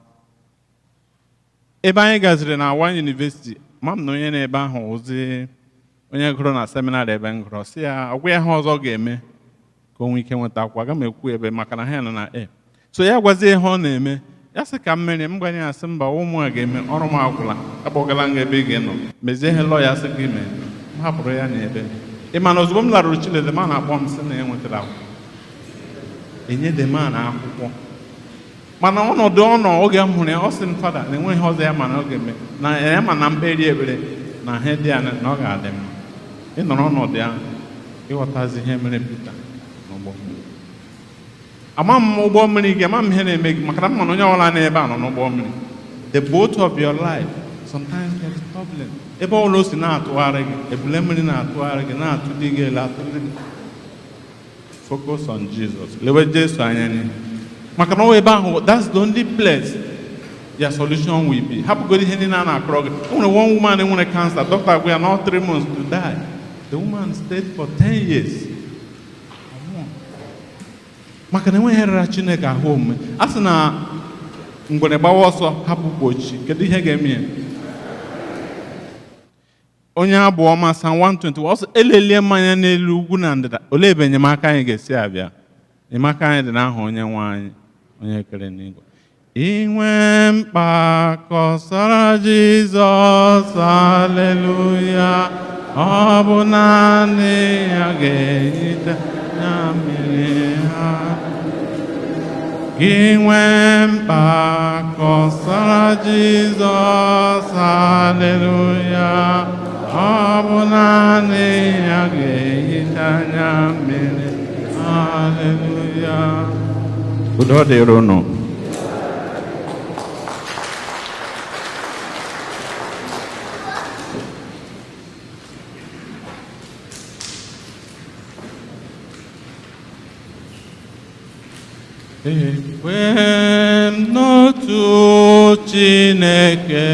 ebe anyị gaziri na One University ma m na onye na-ebe ahụ ozi onye gụrụ na seminarị ebe m gụrụ si ya ọgwụ ya ha ọzọ ga-eme ka o nwee ike nweta akwụkwọ aga m ekwu ebe maka na ha nọ na so ya gwazie ihe ọ na-eme ya sị ka m mere m gwanye ya sị mba ụmụ a ga-eme ọrụ m agwụla akpọgala nga ebe ị ga-enọ mezie ihe lọya sị gị mee m hapụrụ ya n'ebe ị ma na ozugbo m larụrụ Chile Deman akpọ m sị na ya nwetara akwụkwọ enye Deman akwụkwọ mana ọnọdụ oge m hụrụ ya ọ sị m fada na enweghị ọzọ ya mana ọ ga-eme na ya ma na mkperi ekpere na ihe dị ya na ọ ga-adị mma ịnọrọ ọnọdụ ya ịghọtazi ihe mere Pita n'ụgbọ mmiri ama m ụgbọ mmiri gị ama m ihe na-eme gị maka na mmanụ onye ọbụla n'ebe a nọ n'ụgbọ mmiri the boat of your life sometimes there is problem ebe ọbụla o si na-atụgharị gị ebule mmiri na-atụgharị gị na-atụli gị elu atụli gị focus on Jesus lewe Jesu anya n'ihu maka na ebe ahụ that's the only place your solution will be hapụgoro ihe niile a na-akọrọ gị o nwere one woman nwere cancer doctor agwa ya not 3 months to die the woman stayed for 10 years maka na enweghị rara Chineke ahụ omume a sị na ngwere gbawa ọsọ hapụ gbochi kedu ihe ga-eme ya onye abụ ọma Psalm 120 ọ sị elelie mmanya n'elu ugwu na ndịda olee ebe enyemaka anyị ga-esi abịa enyemaka anyị dị n'aha onye nwe anyị onye kere n'igwe inwe mkpa kọsara Jizọs aleluya ọ bụ naanị ya ga-ehicha anya mmiri ha gị nwee mkpa kọsara Jizọs aleluya ọ bụ naanị ya ga-ehicha anya mmiri aleluya udo dịrị unu ekwe m n'otu Chineke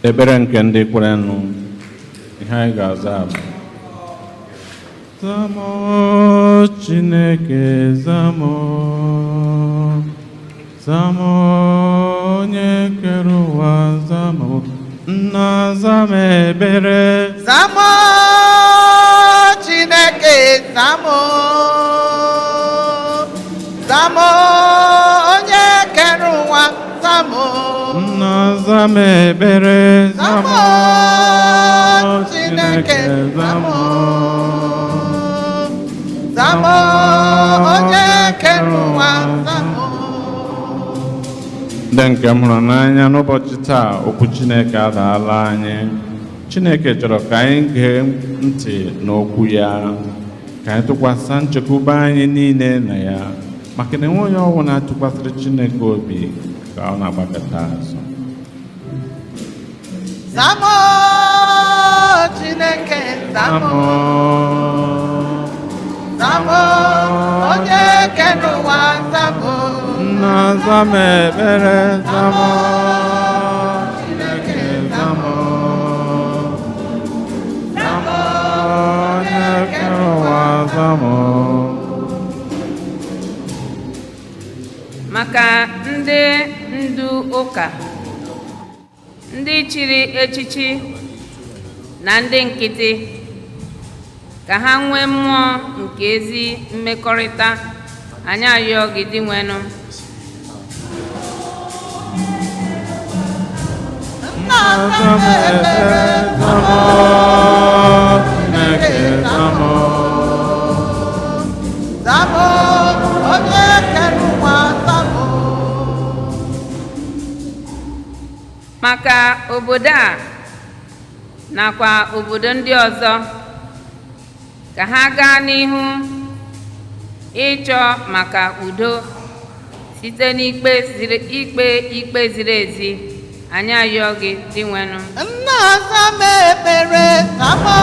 ekpere nke ndị kwerenụ ihe anyị ga-aza bụ zamo Chineke zamo zamo onye kere ụwa zamo nna zamo ekpere zamo Chineke zamo zamo onye kere ụwa zamo nna zamo ekpere zamo Chineke zamo zamo onye kere ụwa zamo. Ndị nke m hụrụ n'anya n'ụbọchị taa okwu Chineke adaala anyị. Chineke chọrọ ka anyị gee ntị n'okwu ya, ka anyị tụkwasị nchekwube anyị niile na ya, maka na enweghị ọnwụ na-atụkwasịrị Chineke obi ka ọ na-agbakọta azụ. Zamo Chineke zamo zamo onye kere ụwa zamo nna zamo ekpere zamo Chineke zamo zamo onye kere ụwa zamo. maka ndị ndu ụka, ndị chiri echichi na ndị nkịtị, ka ha nwee mmụọ nke ezi mmekọrịta, anyị arịọ gị dị nwenụ. maka obodo a nakwa obodo ndị ọzọ, ka ha gaa n'ihu ịchọ maka udo site n'ikpe ikpe ziri ezi, anyị arịọ gị dị nwenụ. Nna zamo ekpere zamo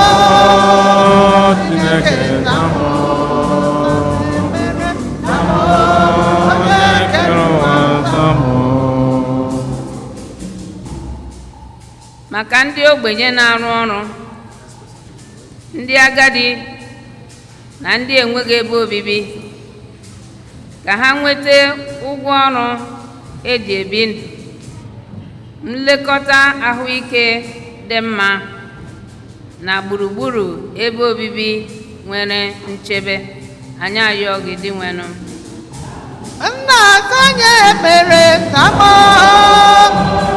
Chineke zamo onye kere ụwa zamo. maka ndị ogbenye na-arụ ọrụ, ndị agadi na ndị enweghị ebe obibi, ka ha nweta ụgwọ ọrụ eji ebi ndụ, nlekọta ahụike dị mma na gburugburu ebe obibi nwere nchebe, anyị arịọ gị dị nwenụ. Nna zanye ekpere zamo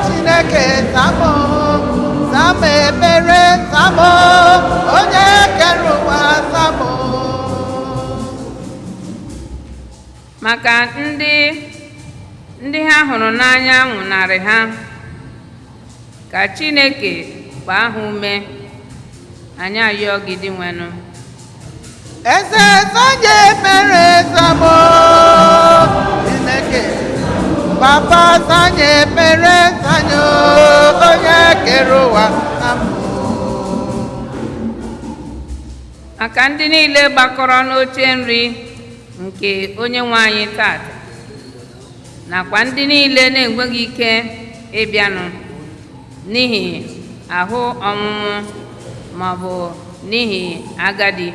Chineke zamo zamo ekpere zamo onye kere ụwa zamo. maka ndị ha hụrụ n'anya nwụnarị ha, ka Chineke gbaa ha ume, anyị arịọ gị dị nwenụ. Eze zanye ekpere zamo Chineke papa zanye ekpere zanye onye kere ụwa zamo. maka ndị niile gbakọrọ n'oche nri nke onye nwe anyị tata, nakwa ndị niile na-enweghị ike ịbịanụ n'ihi ahụ ọnwụnwụ ma ọ bụ n'ihi agadi,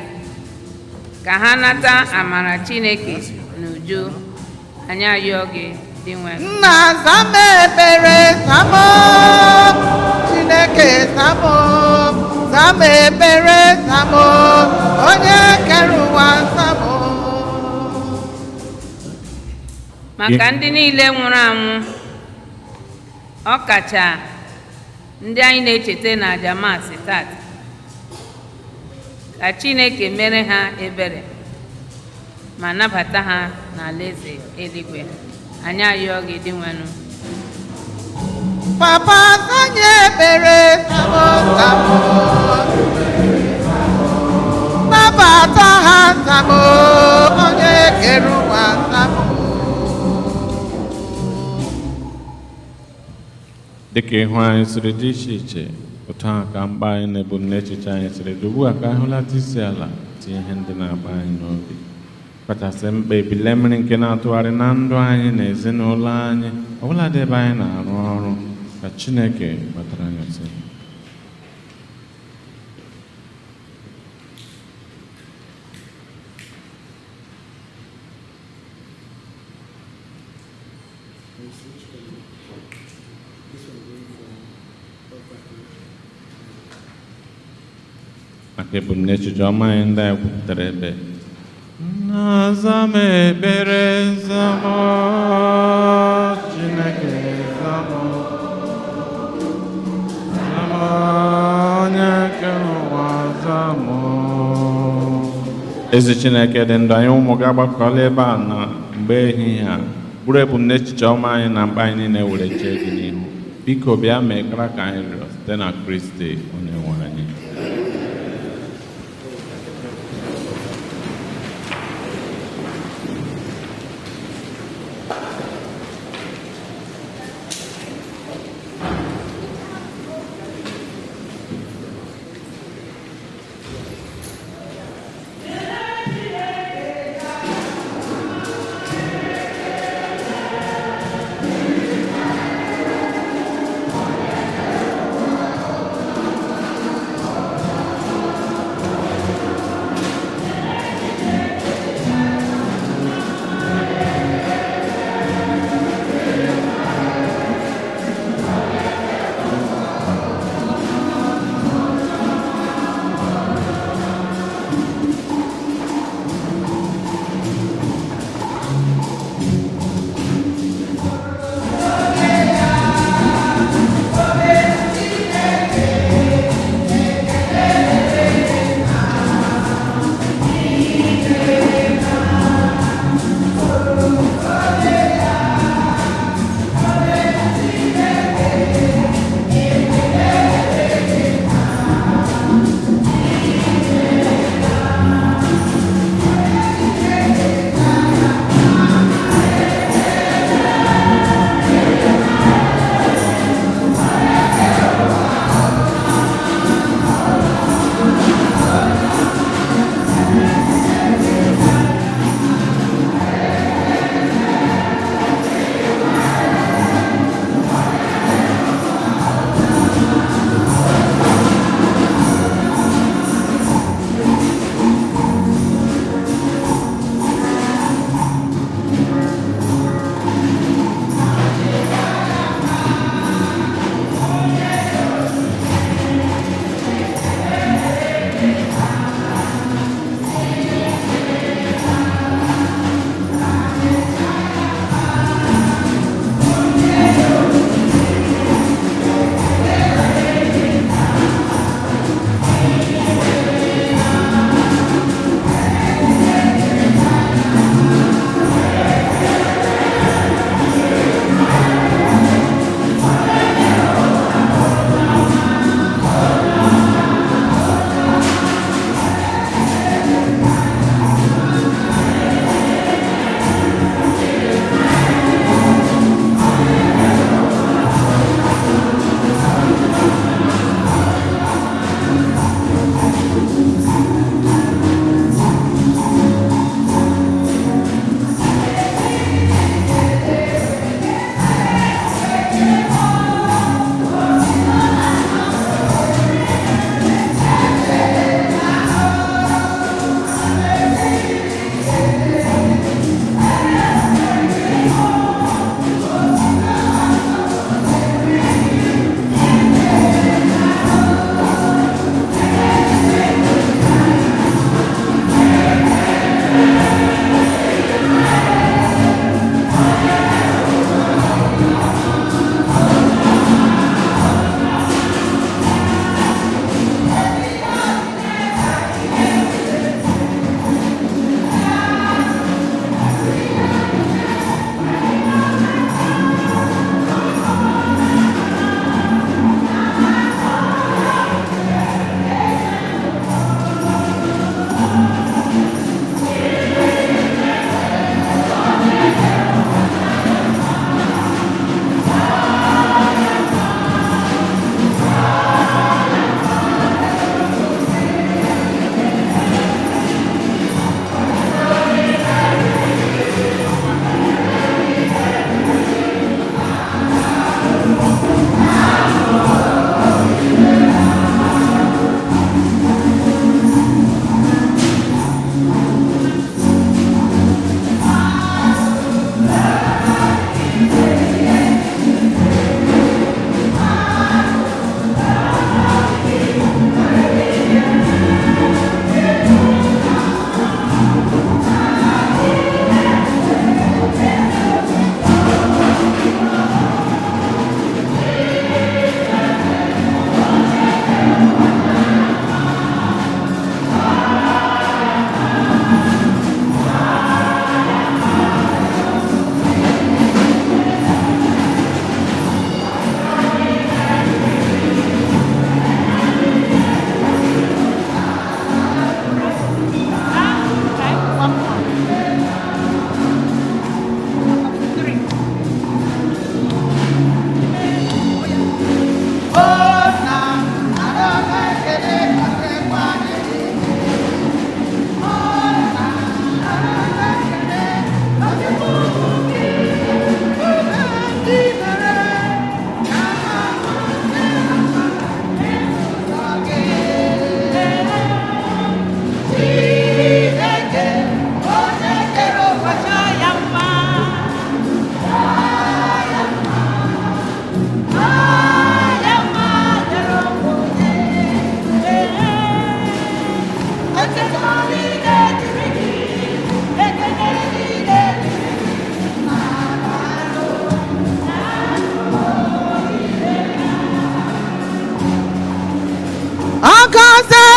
ka ha nata amara Chineke n'uju, anyị arịọ gị dị nwenụ. Nna zamo ekpere zamo Chineke zamo zamo ekpere zamo onye kere ụwa zamo. maka ndị niile nwụrụ anwụ, ọkacha ndị anyị na-echeta na ajamasị tata, ka Chineke mere ha ebere ma nabata ha n'alaeze eluigwe, anyị arịọ gị dị nwenụ. Papa zanye ekpere zamo zamo nabata ha zamo onye kere ụwa zamo. Dịka ihu anyị siri dị iche iche, otu ahụ ka mkpa anyị na ebumnuche anyị siri dị. Ugbu a ka anyị hụlata isi ala tinye ihe ndị na-agba anyị n'obi, kachasị mkpa ebile mmiri nke na-atụgharị na ndụ anyị na ezinụlọ anyị, ọbụladị ebe anyị na-arụ ọrụ, ka Chineke kpatara anyị ọsọ. Maka ebumnuche ọma anyị ndị anyị kwupụtara ebe na-aza m ekpere nzamụ Chineke nzamụ onye kere ụwa nzamụ. Ezi Chineke dị ndụ, anyị ụmụ gị agbakọla ebe a na mgbe ehihie a bụrụ ebumnuche ọma anyị na mkpa anyị niile were chee gị n'ihu. Biko bịa mee kara ka anyị rịọ site na Kristi onye nwe anyị.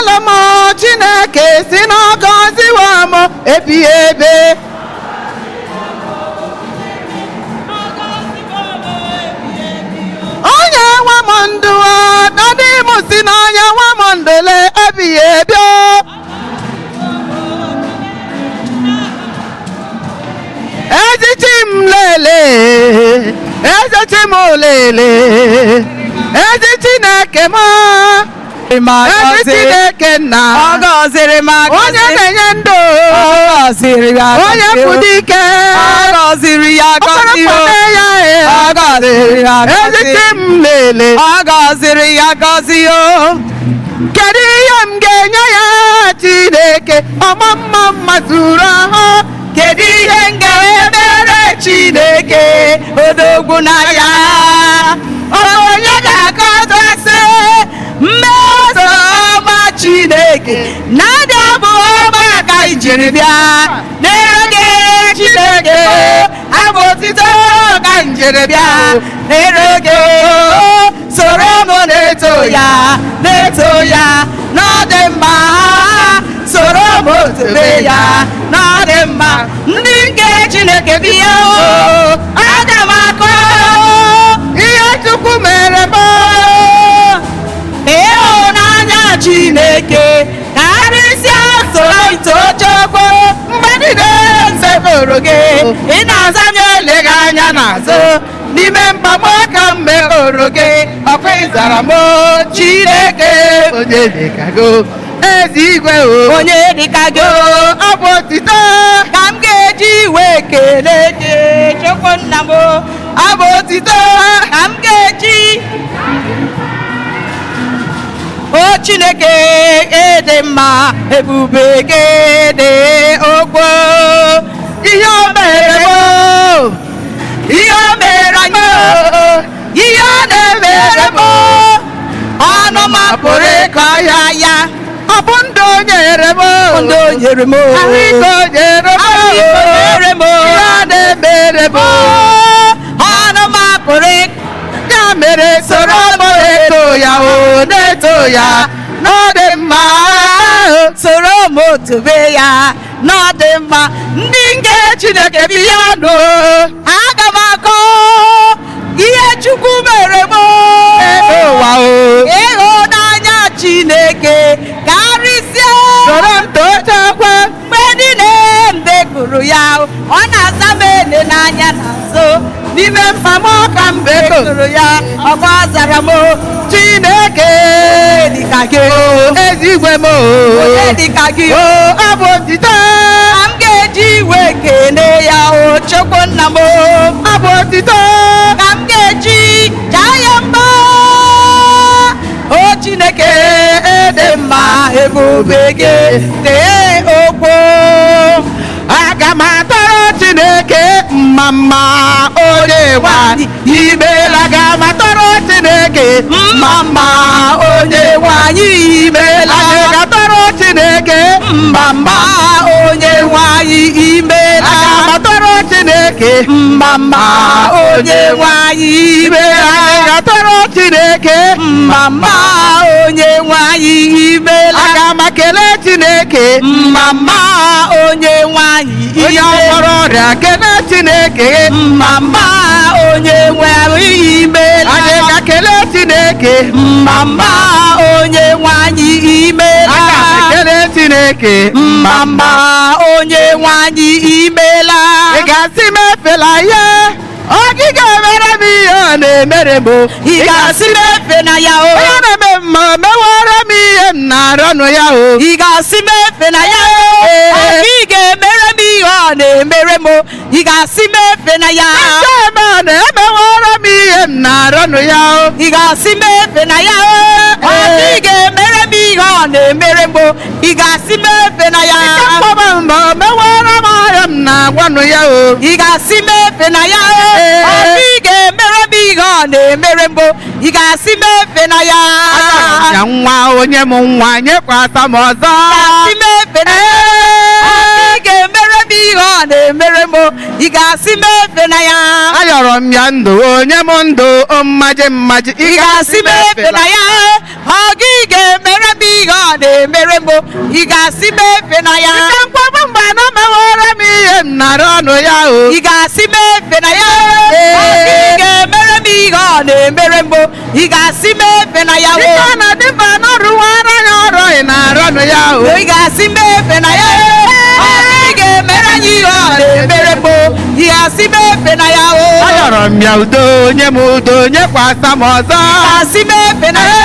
ekele m Chineke si n'ọgọziwo m ebighị ebe. Onye nwe m ndụ dọdị m si n'onye nwe m ndụle ebighị ebi. Ezichi m lele, ezichi m lele, ezi Chineke m, ezi Chineke nna, onye na-enye ndụ, onye pụrụ ike, ezichi m lele, kedu ihe m ga-enye ya Chineke ọma mma zuru ahụ? Kedu ihe m ga-emere Chineke odogwu na ya? Onye ga-akọtasị mmeso ọma Chineke na-adị abụ ọma ka ijiri bịa n'oge Chineke, abụ otito ka njiri bịa n'oge. Soro m na-eto ya n'ọdị mma, soro m tobe ya n'ọdị mma. Ndị nke Chineke bịa, aga m akọ ihe Chukwu mere m. Ịhụnanya Chineke karịsịa soro ito chukwu. Mgbe niile nzeboro gị, ị na-aza m eleghị anya n'azụ. N'ime mkpagbu ka m mekọrọ gị, ọkwa ịzara m Chineke onye dịka gị, ezi igwe onye dịka gị. Ọ bụ otito ka m ga-eji wee kelee gị Chukwu nna m. Ọ bụ otito ka m ga-eji. O Chineke ịdị mma, ebube gị dị okwu. Ihe o mere m, ihe o mere anyị, ihe ọ na-emere m, ọnụ m apụrụ ịkọ ya. Ọ bụ ndụ o nyere m, ahụike o nyere m, ihe ọ na-emere m, ọnụ m apụrụ ịkọ ya. Mere soro m na-eto ya, na-eto ya n'ọdị mma, soro m tobe ya n'ọdị mma. Ndị nke Chineke bịa nụ, aga m akọ ihe Chukwu mere m n'ụwa. Ịhụnanya Chineke karịsịa soro m tochakwa. Mgbe niile m dekuru ya, ọ na-aza m ele n'anya n'azụ. N'ime mkpagbu ka m bekuru ya, ọkwa zara m Chineke dịka gị, ezigwe m onye dịka gị. Ọ bụ otito ka m ga-eji wee kelee ya Chukwu nna m. Ọ bụ otito ka m ga-eji jaa ya mma. O Chineke dị mma, ebube gị dị okwu. Aga m atọrọ Chineke mma onye nwanyị imeela. Aga m atọrọ Chineke mma onye nwanyị imeela. Aga m atọrọ Chineke mma onye nwanyị imeela. Aga m atọrọ Chineke mma onye nwanyị imeela. Aga m atọrọ Chineke mma onye nwanyị imeela. Aga m ekele Chineke mma onye nwanyị imeela. Onye ọgbọrọ ọrịa kelee Chineke mma onye nwanyị imeela. Anyị ga-ekele Chineke mma onye nwanyị imeela. Aga m ekele Chineke mma onye nwanyị imeela. Ị ga-asị m efela ya, ọ gị ga-emere m ihe ọ na-emere m. Ị ga-asị m efe na ya, onye na-eme mma mewara m ihe m na-arọnụ ya. Ị ga-asị m efe na ya, ọ gị ga-emere m ihe ọ na-emere m. Ị ga-asị m efe na ya, emewara m ihe m na-arọnụ ya. Ị ga-asị m efe na ya, ọ gị ga-emere m ihe ọ na-emere m. Ị ga-asị m efe na ya, mewara m ahịa m na-agwanụ ya. Ị ga-asị m efe na ya, ọ gị ga-emere m ihe ọ na-emere m. Ị ga-asị m efe na ya, ya nwa onye m nwa nyekwasa m ọzọ. Ị ga-asị m efe na ya, ọ gị ga-emere m ihe ọ na-emere m. Ị ga-asị m efe na ya, ayọrọ m ya ndụ onye m ndụ mmaji. Ị ga-asị m efe na ya, ọ gị ga-emere m ihe ọ na-emere m ị ga-asị m efe na ya mkpọbụ mgbe na mewere m ihe m nara ọnụ ya o ị ga-asị m efe na ya ọ gị ga-emere m ihe ọ na-emere m ị ga-asị m efe na ya o na dịba n'ọrụwara ya ọrụ ị nara ọnụ ya o ị ga-asị m efe na ya ọ gị ga-emere anyị ihe ọ na-emere m ị ga-asị m efe na ya o ayọrọ m ya udo nye m udo nyekwasa m ọzọ ị ga-asị m efe na ya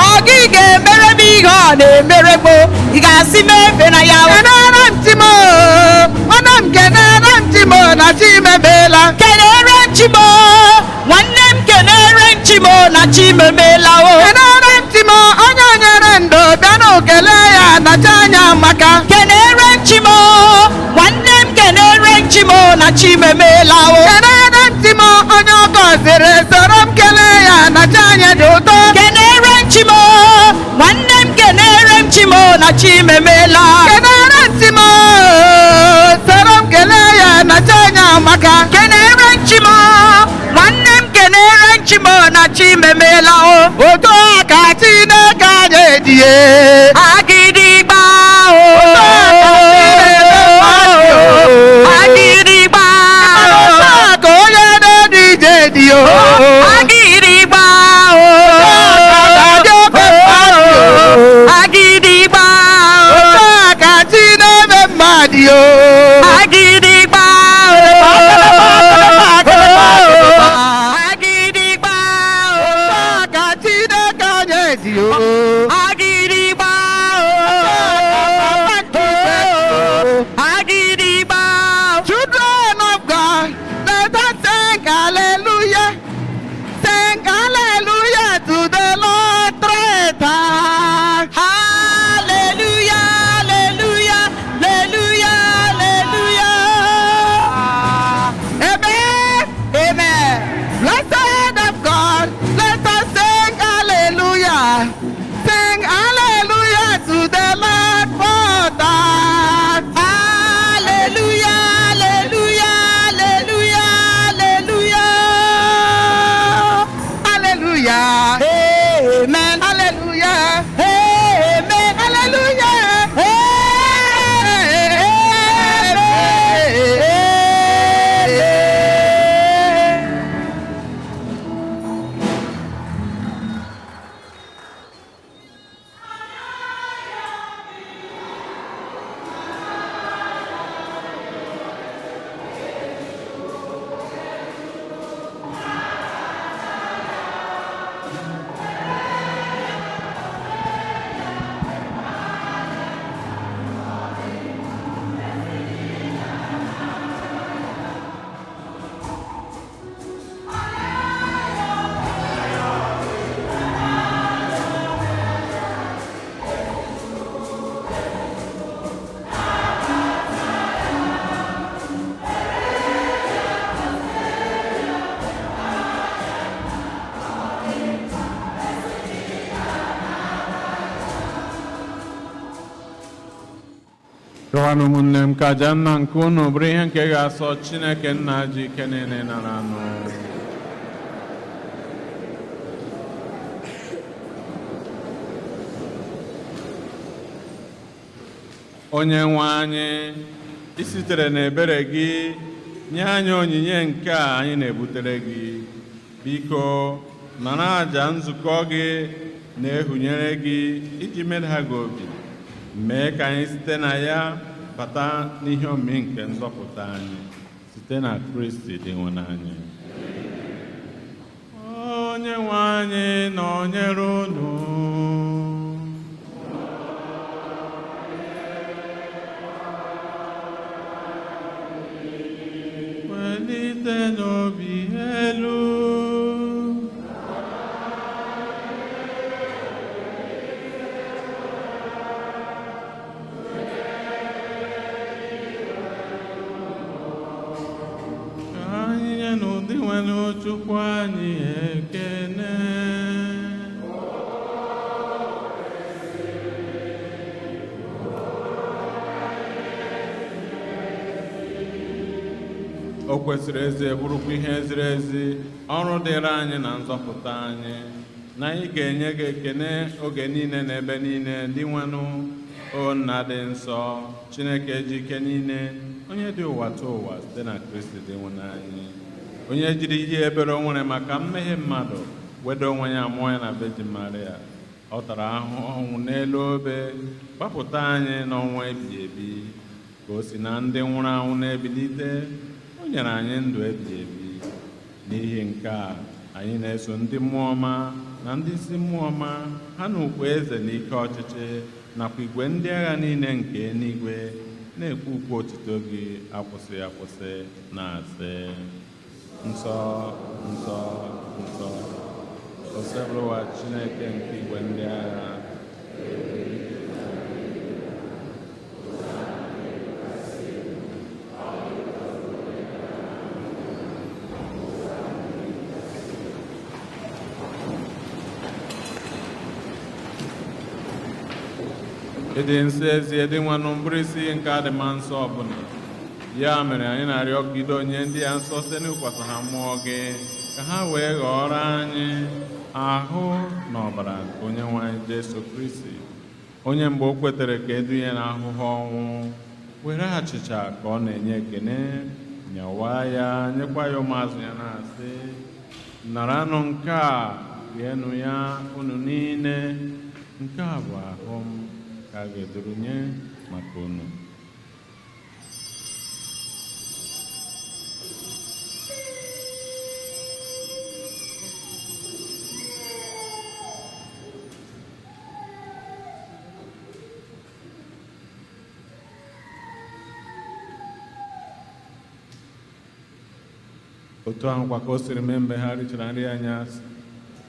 ọ gị ga-emere m ihe ọ na-emere m ị ga-asị m efe na ya kenere m chimo nwanne m kenere m chimo na chi memeela kenere m chimo nwanne m kenere m chimo na chi memeela o kenere m chimo onye nyere ndụ bịa na okele ya na chi anya maka kenere m chimo nwanne m kenere m chimo na chi memeela o kenere m chimo onye ọ gọziri soro m kelee ya na chi anya dị ụtọ kenere m chimo nwanne m kenere m chimo na chi memeela kenere m chimo soro m kelee ya na chi anya maka kenere m chimo nwanne m kenere m chimo na chi memeela o otu aka Chineke anyị edie agịdịgba o agịdịgba ka onye na-edi ije dị o agịdịgba o agịdịgba o ka chi na-eme mmadụ o agịdịgba o agịdịgba o ka Chineke anyị dị o agịdịgba o agịdịgba children of God let us sing hallelujah to the Lord three times hallelujah hallelujah hallelujah hallelujah amen amen blessed of God let us sing hallelujah to the Lord four times hallelujah hallelujah hallelujah hallelujah hallelujah amen hallelujah amen hallelujah Rọwanụ ụmụnne m ka aja nna nke unu bụrụ ihe nke ga-asọ Chineke nna ji ike niile nara anụ onye nwe anyị isitere n'ebere gị nye anyị onyinye nke a anyị na-ebutere gị biko nara aja nzukọ gị na-ehunyere gị iji meda gị obi mee ka anyị site na ya bata n'ihe omimi nke nzọpụta anyị site na Kristi dị ịhụnanya onye nwe anyị nọnyere unu welite n'obi elu n'ụdị nwere Chukwu anyị ekene o kwesịrị ezi bụrụkwa ihe ziri ezi ọrụ dịrị anyị na nzọpụta anyị na anyị ga-enye gị ekene oge niile na ebe niile ndị nwenụ o nna dị nsọ Chineke ji ike niile onye dị ụwa tụ ụwa site na Kristi dị nwụrụ anyị onye jiri ihe ebere o nwere maka mmehie mmadụ weda onwe ya mụọ ya na Virgin Maria ọ tara ahụhụ ọnwụ n'elu obe gbapụta anyị n'ọnwa ebighị ebi ka o si na ndị nwụrụ anwụ na-ebilite o nyere anyị ndụ ebighị ebi n'ihi nke a anyị na-eso ndị mmụọ ọma na ndị isi mmụọ ọma ha na ukwu eze na ike ọchịchị nakwa igwe ndị agha niile nke eluigwe na-ekwu ukwu otuto gị akwụsị akwụsị na-asị nsọ nsọ nsọ osebụrụwa Chineke nke igwe ndị agha ịdị nsọ ezie dị nwanụ mbụrụ isi nke adịma nsọ ọbụla ya mere anyị na-arịọ gide onye ndị ya nsọ site n'ịkwasị ha mmụọ gị ka ha wee ghọrọ anyị ahụ na ọbara nke onye nwe anyị Jesu Kristi onye mgbe o kwetere ka edunye n'ahụhụ ọnwụ were achịcha ka ọ na-enye ekene nyawa ya nyekwa ya ụmụazụ ya na-asị naranụ nke a rienụ ya unu niile nke a bụ ahụ m ka a ga-edurunye maka unu otu ahụ kwa ka o siri mee mgbe ha richara nri anyasị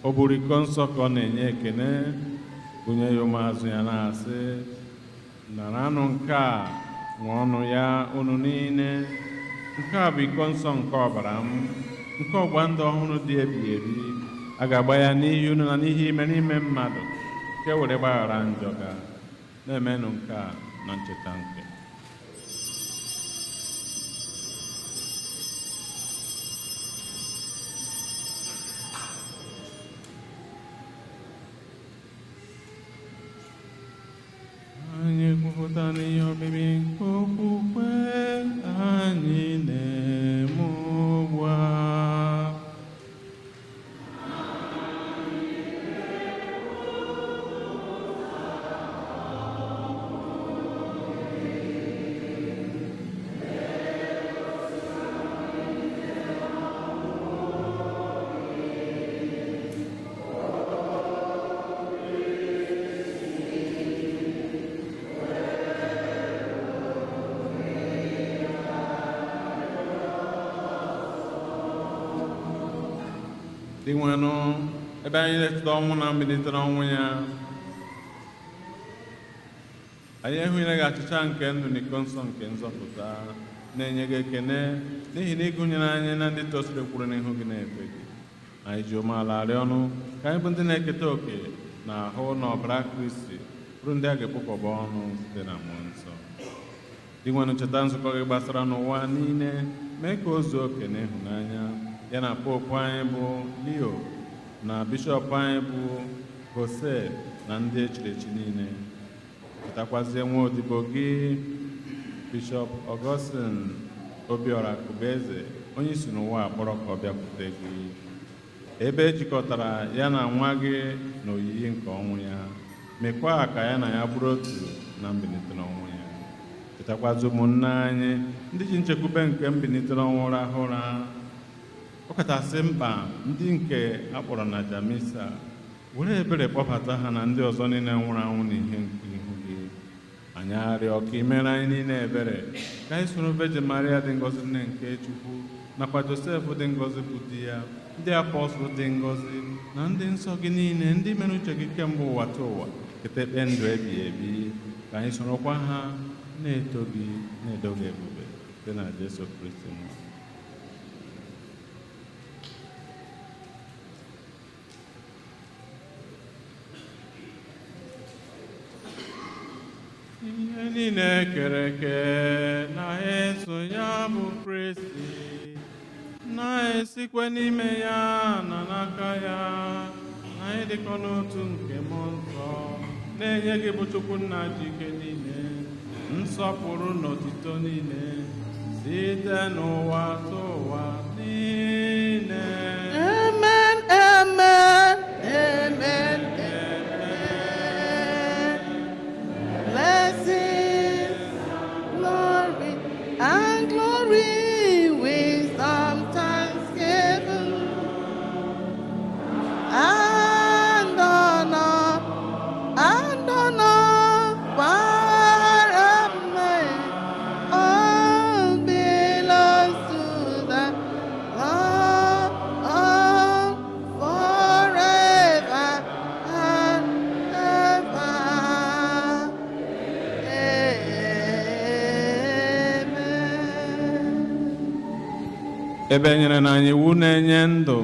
o buru iko nsọ ka ọ na-enye ekene gụnye ya ụmụazụ ya na-asị naranụ nke a ṅụọnụ ya unu niile nke a bụ iko nsọ nke ọbara m nke ọgba ndụ ọhụrụ dị ebighị ebi a ga-agba ya n'ihi unu na n'ihe ime n'ime mmadụ nke were gbaghara njọ ga na-emenụ nke a na ncheta nke anyị kwupụta n'ihe obibi nke okwukwe anyị na-eme ugbu a dị nwenụ ebe anyị na-echeta ọnwụ na mbilite n'ọnwụ ya anyị ehụnyere gị achịcha nke ndụ na iko nsọ nke nzọpụta na-enye gị ekene n'ihi na ịgụnyere anyị na ndị tosiri kwuru n'ihu gị na-efe gị anyị ji umeala arịọ ọnụ ka anyị bụ ndị na-eketa oke na ahụ na ọbara Kristi bụrụ ndị a ga-ekpokọba ọnụ site na mmụọ nsọ dị nwenụ cheta nzukọ gị gbasara n'ụwa niile mee ka o zuo oke na ịhụnanya ya na popu anyị bụ Leo na bishọp anyị bụ Jose na ndị echirechi niile chetakwazie nwa odibo gị bishọp Augustine Obiora Kubeze onye isi n'ụwa akpọrọ ka ọ bịakwute gị ebe ejikọtara ya na nwa gị na oyiyi nke ọnwụ ya mekwa ka ya na ya bụrụ otu na mbilite n'ọnwụ ya chetakwazi ụmụnne anyị ndị ji nchekwube nke mbilite n'ọnwụ rahụ ụra ọ kachasị mkpa ndị nke akpọrọ na Jamisa were ebere kpọbata ha na ndị ọzọ niile nwụrụ anwụ n'ihe nke ihu gị anyị arịọ ka imere anyị niile ebere ka anyị soro Virgin Maria dị ngọzi nne nke Chukwu nakwa Josef dị ngọzi bụ di ya ndị apọstụl dị ngọzi na ndị nsọ gị niile ndị mere uche gị kemgbe ụwa ta ụwa keta ekpe ndụ ebighị ebi ka anyị sorokwa ha na-eto gị na-edo gị ebube site na Jesu Kristi nwa ihe niile kere eke na-eso ya bụ Kristi na-esikwe n'ime ya na n'aka ya na anyị dịkọ n'otu nke mmụọ nsọ na-enye gị bụ Chukwu nna ji ike niile nsọpụrụ na otuto niile site n'ụwa tụ ụwa niile. Amen, amen, amen, amen. Blessings, glory, and glory, wisdom, thanksgiving, and honor, power and might, all belongs to the Lord forever and ever. Amen. Ebe nyere na anyị iwu na-enye ndụ,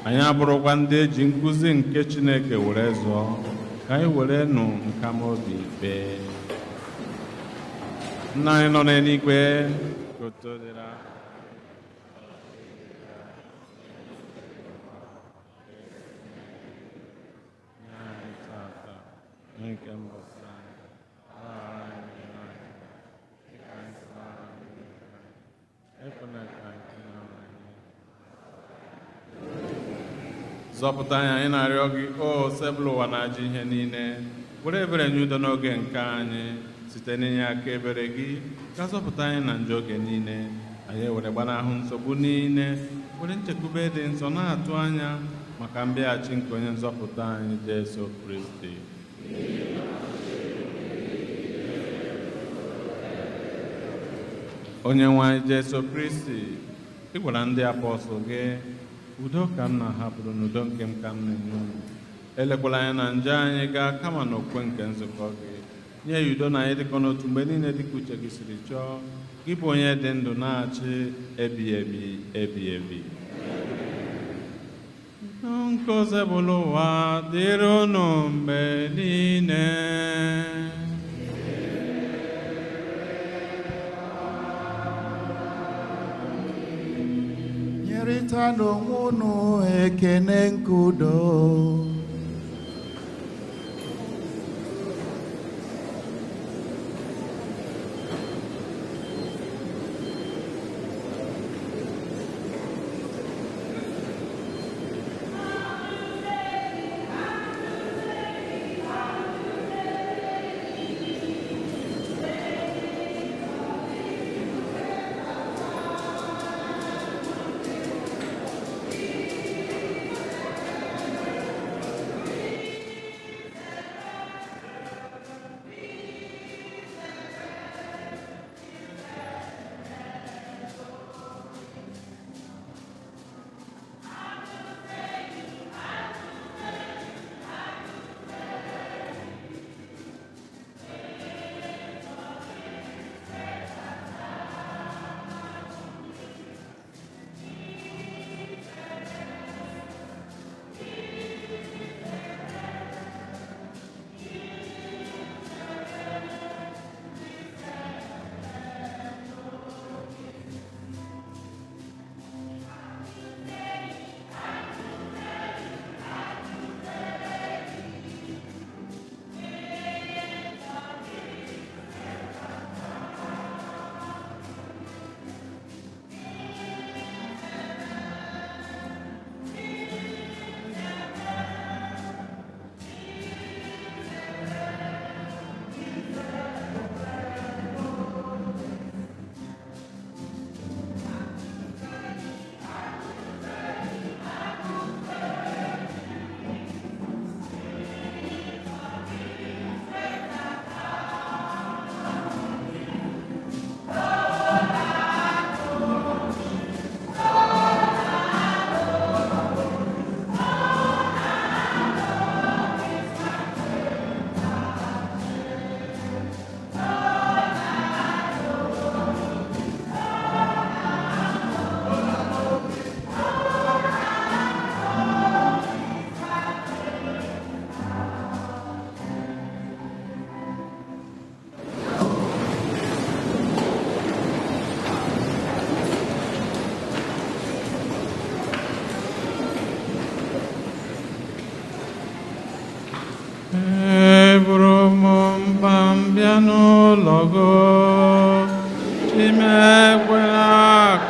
anyị abụrụkwa ndị eji nkụzi nke Chineke were zụọ, ka anyị were nụ nkamobi kpee. Nna anyị nọ n'eluigwe, ka otuto dịrị aha. Nye anyị tata ihe nke mbọsị anyị, gbaghara anyị mmehie anyị, dịka anyị si gbaghara ndị mmehie anyị. Ekwela ka anyị tinye anyị. Zọpụta anyị, anyị na-arịọ gị, o sebụlụ ụwa na-ajụ ihe niile, were ebere nye udo n'oge nke anyị site n'inye aka ebere gị, ka zọpụta anyị na njọ oge niile, anyị ewere gbanahụ nsogbu niile, were nchekwube dị nsọ na-atụ anya maka mbịaghachi nke onye nzọpụta anyị Jesu Kristi. Onye nwe anyị Jesu Kristi, ị gwara ndị apọstụl gị, udo ka m na-ahapụrụ n'udo nke m ka m na-enye unu. Elekwala anya na njọ anyị gaa, kama na okwe nke nzukọ gị. Nye ya udo na anyị dịkọ n'otu mgbe niile dịka uche gị siri chọọ, gị bụ onye dị ndụ na-achị ebighị ebi ebighị ebi. Nke ozebụla ụwa dịrị unu mgbe niile. Nyerịta n'onwe unu ekene nke udo. eburu m mkpa m bịa n'ụlọ gị, chimekwela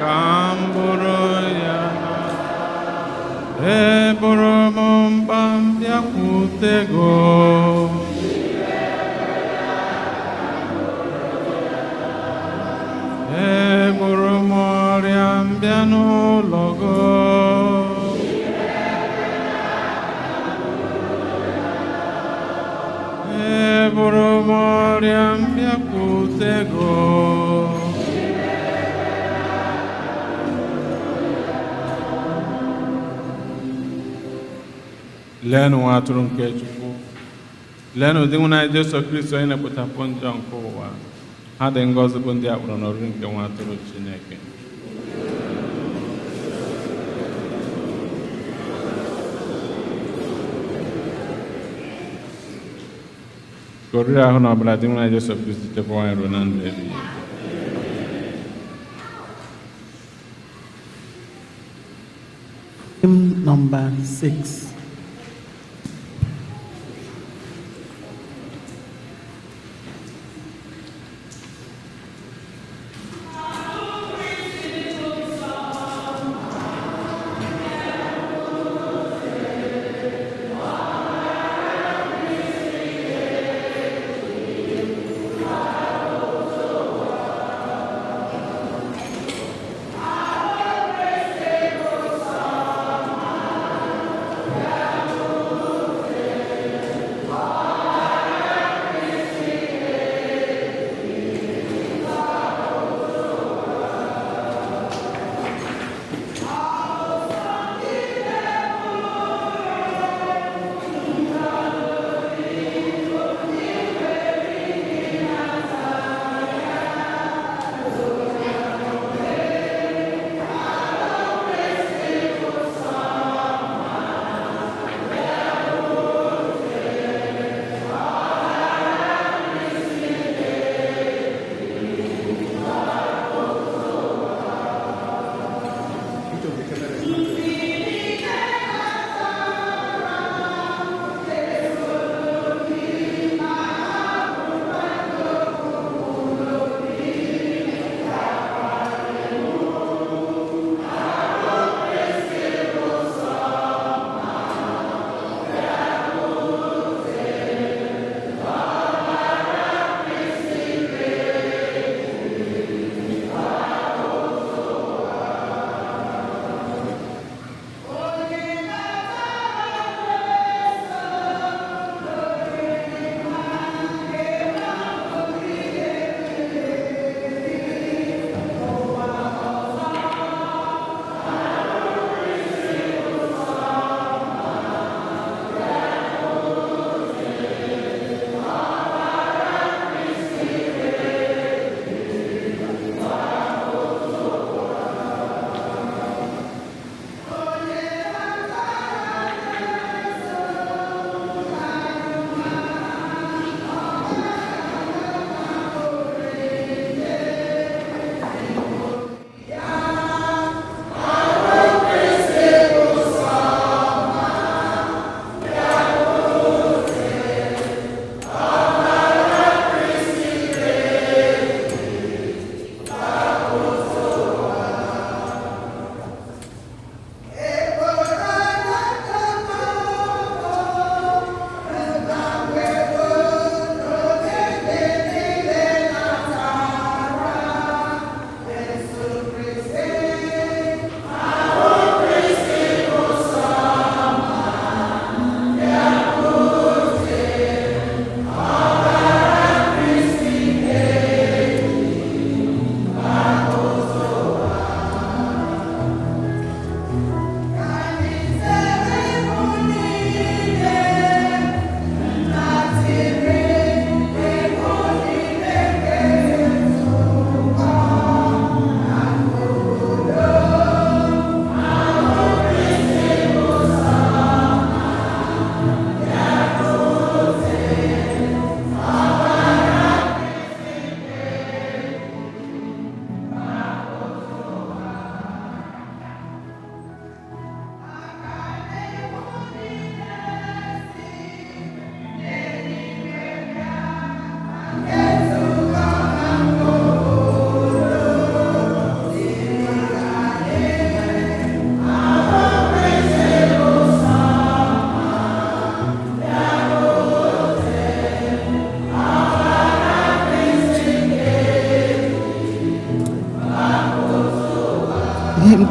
ka m bụrụ ya. Eburu m mkpa m bịakwute gị, eburu m ọrịa m bịa n'ụlọ gị, eburu m ọrịa m bịakwute gị. Leenụ nwa atụrụ nke Chukwu, leenụ ụdị nwụna Jesu Kristo onye na-ekpochapụ njọ nke ụwa. Ha dị ngọzi bụ ndị akpọrọ n'oriri nke nwa atụrụ Chineke. Ka oriri ahụ na ọbara dị nwụna Jesu Kristo chekwa anyị ruo na ndụ ebighị ebi. Hymn number 6.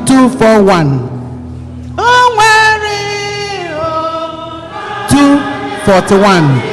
241. 241.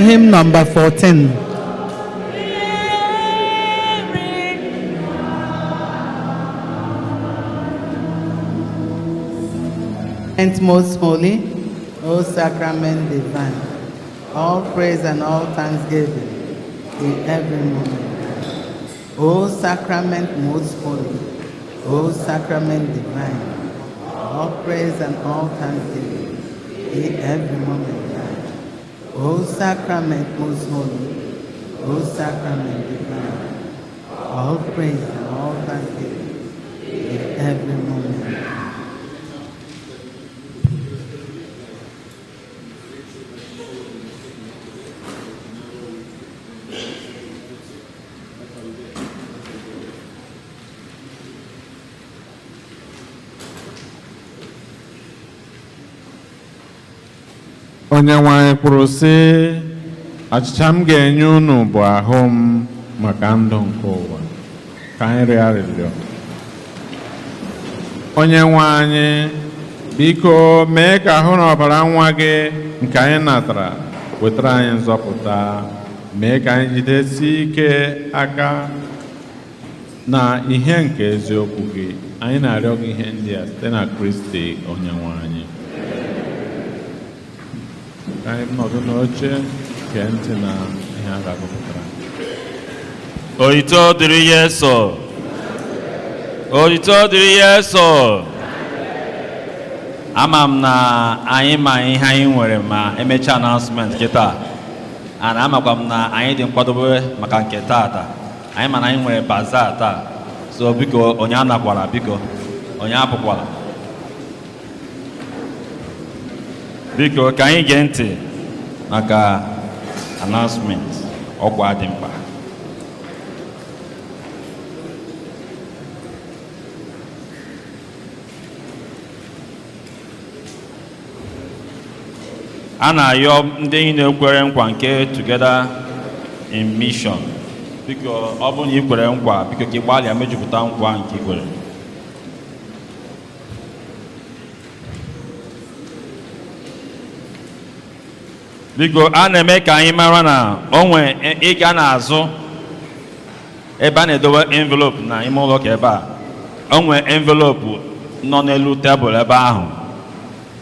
Hymn number 14. And most holy, O sacrament divine, all praise and all thanksgiving in every moment. O sacrament most holy, O sacrament divine, all praise and all thanksgiving in every moment. O sacrament most holy, O sacrament divine, all praise and all thanksgiving in every moment. Onye nwanyị kwuru sị, achịcha m ga-enye unu bụ ahụ m maka ndụ nke ụwa. Ka anyị rịọ arịrịọ. Onye nwanyị, biko mee ka ahụ na ọbara nwa gị nke anyị natara wetara anyị nzọpụta. Mee ka anyị jidesi ike aka na ihe nke eziokwu gị. Anyị na-arịọ gị ihe ndị a site na Kristi onye nwanyị. Anyị nọdụ n'oche gee ntị na ihe a ga-agụpụtara. Otuto dịrị Yesu. Otuto dịrị Yesu. Ama m na anyị ma ihe anyị nwere ma emechaa announcement kịta. Ana amakwa m na anyị dị nkwadobe maka nke taata. Anyị ma na anyị nwere bazaar taa. So biko onye anakwara, biko onye apụkwala. Biko ka anyị gee ntị maka announcement ọkwa dị mkpa. A na-ayọ ndị niile kwere nkwa nke Together in Mission. Biko ọ bụrụ na ị kwere nkwa, biko ka ị gbalịa mejupụta nkwa nke ị kwere. Biko a na-eme ka anyị mara na onwe ịga n'azụ ebe a na-edowe envelope na ime ụlọ ka ebe a. Onwe envelope nọ n'elu tebụl ebe ahụ.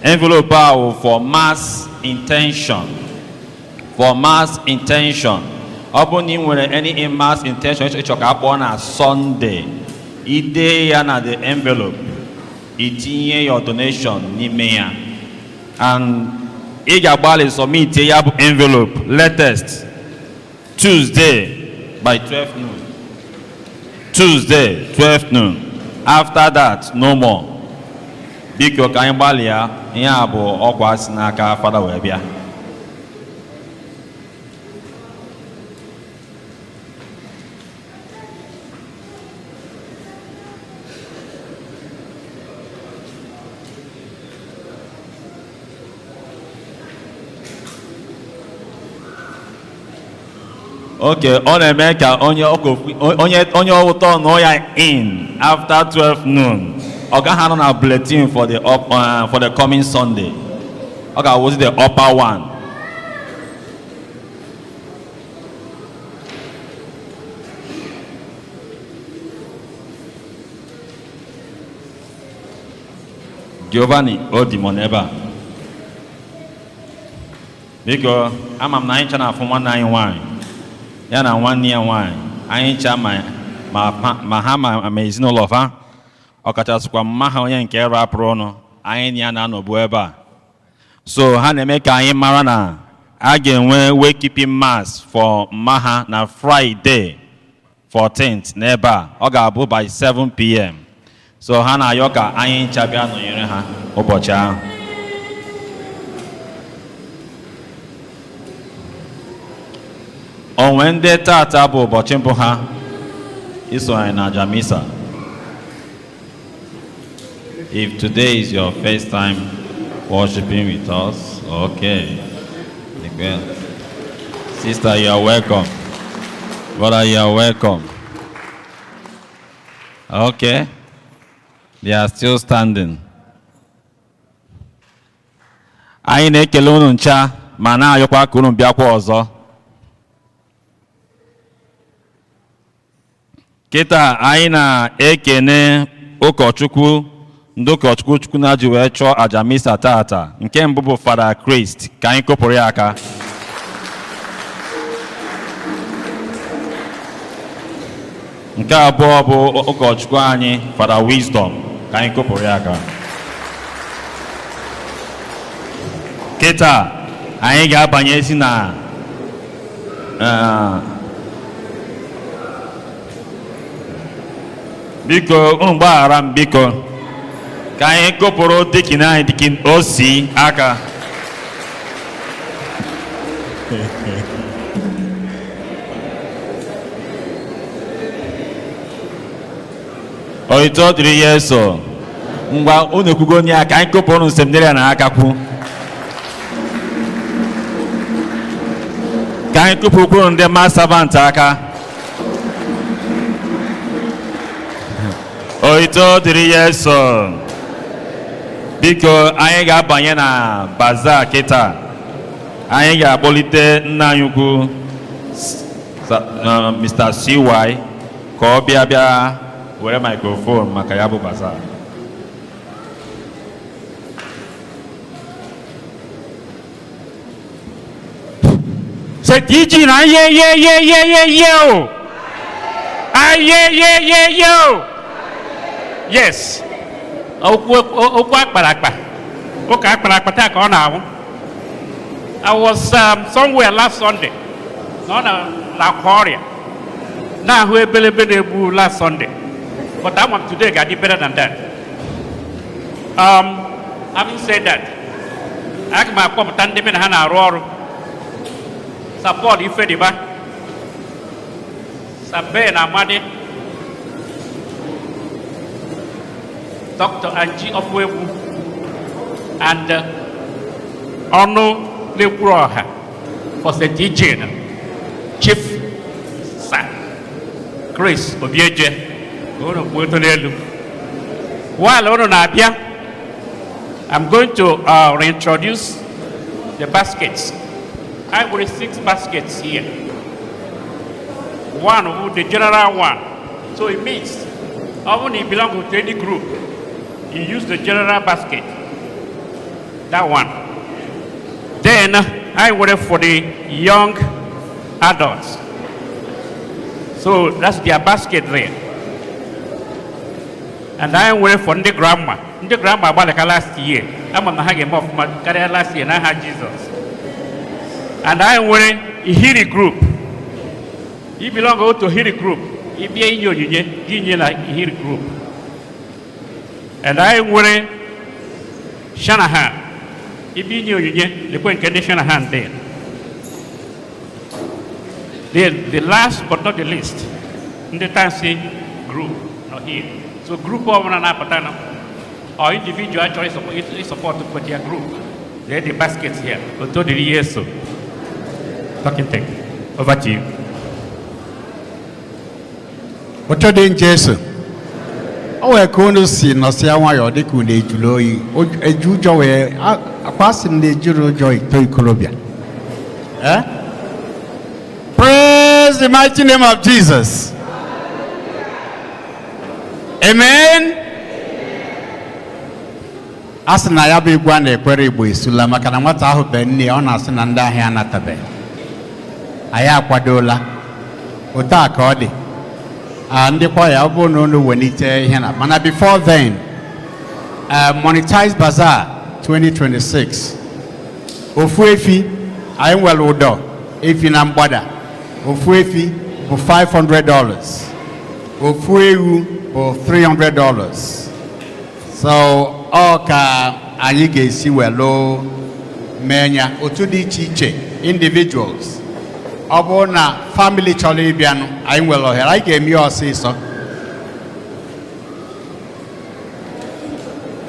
Envelope ahụ for mass intention. For mass intention. Ọ bụ na ị nwere any mass intention ịchọ ka akpọọ na Sunday, ide ya na the envelope, itinye your donation n'ime ya. And ị ga-agbalị submit ya bụ envelope latest Tuesday by 12 noon. Tuesday 12 noon. After that, no more. Biko ka anyị gbalịa, ihe a bụ ọkwa si n'aka Fada wee bịa. Okay, ọ na-eme ka onye ụtọ nọ ya in after 12 noon. Ọ gaghị anọ na bulletin for the coming Sunday. Ọ ga-awụzi the upper one. Giovanni Odimo n'ebe a. Biko, ama m na anyị cha na-afụ nwanne anyị nwanyị ya na nwanne ya nwanyị. Anyị cha ma ha ma ezinụlọ ha. Ọkachasịkwa mma ha onye nke rapụrụ ọnụ. Anyị ya na-anọbu ebe a. So ha na-eme ka anyị mara na a ga-enwe wakekeeping mass for mma ha na Friday 14th n'ebe a. Ọ ga-abụ by 7 p.m. So ha na-ayọ ka anyị ncha bịa nọnyere ha ụbọchị ahụ. Onwe ndị tata bụ ụbọchị mbụ ha iso anyị na aja misa. If today is your first time worshiping with us, okay. Well, sister, you are welcome. Brother, you are welcome. Okay. They are still standing. Anyị na-ekele unu ncha ma na-ayọkwa ka unu bịakwa ọzọ. Kịta anyị na-ekene ụkọchukwu ndị ụkọchukwu Chukwu na-ji wee chọọ aja misa tata. Nke mbụ bụ Fada Christ, ka anyị kụpụrụ ya aka. Nke abụọ bụ ụkọchukwu anyị Fada Wisdom, ka anyị kụpụrụ ya aka. Kịta anyị ga-abanyezi na biko unu gbaghara m biko ka anyị kụpụrụ dikin anyị dikin osi aka. Oito dịrị ya eso ngwa unu ekwugo nye aka anyị kụpụrụ unu seminarị na aka kwu. Ka anyị kụpụrụ ndị mass servant aka. Oito dịrị ya eso. Biko anyị ga-abanye na baza kịta. Anyị ga-akpọlite nna anyị ukwu Mr. CY ka ọ bịa were microphone maka ya bụ baza. Say Eugene, yo. Yes. Okwu akparakpa. Oka akparakpa ta ka ọ na-awụ. I was somewhere last Sunday. No na Korea. Na ahụ ebelebe na-egbu last Sunday. But that one today got better than that. Having said that, aga m akpọpụta ndị be na ha na-arụ ọrụ. Support ife dịba. Sabe na Amadi. Dr. Angie Ofwebu and Ono Lekroha for St. Eugene, Chief Sir Chris Obieje, while Ono Nabia, I'm going to reintroduce the baskets. I will 6 baskets here. One, the general one. So it means, even if you belong to any group, you use the general basket. That one. Then I wait for the young adults. So that's their basket there. And I wait for the grandma. The grandma about like last year. I'm on the hanging off my career last year and I had Jesus. And I wait a Hiri group. You belong to Hiri group. If you are like Hiri group. And I worry Shanahan. If you knew the point condition hand there. Then the last but not the least, in the Tansi group, not here. So group of one apatana or individual actually support to put their group. They had the baskets here. Until the years so. Talking thing. Over to you. What are you doing, Jason? Oh, I can't see no see why you're the cool age, Loy. A Jew joy, a passing the Jew joy to Colombia. Eh? Praise the mighty name of Jesus. Amen. Asana ya be gwande kwere boy sulama kana nwata ahụ be nne ọ na-asị na ndị ahịa anatabe. Anyị akwadola. Ota ka ọ dị. And the before then, monetized bazaar 2026. Ofuefi, I am well odo. If in Ambada, Ofuefi for $500. Ofuewu for $300. So, Oka Ayige si welo menya otudi chiche individuals. Abona family Cholibian, I will I gave you a season.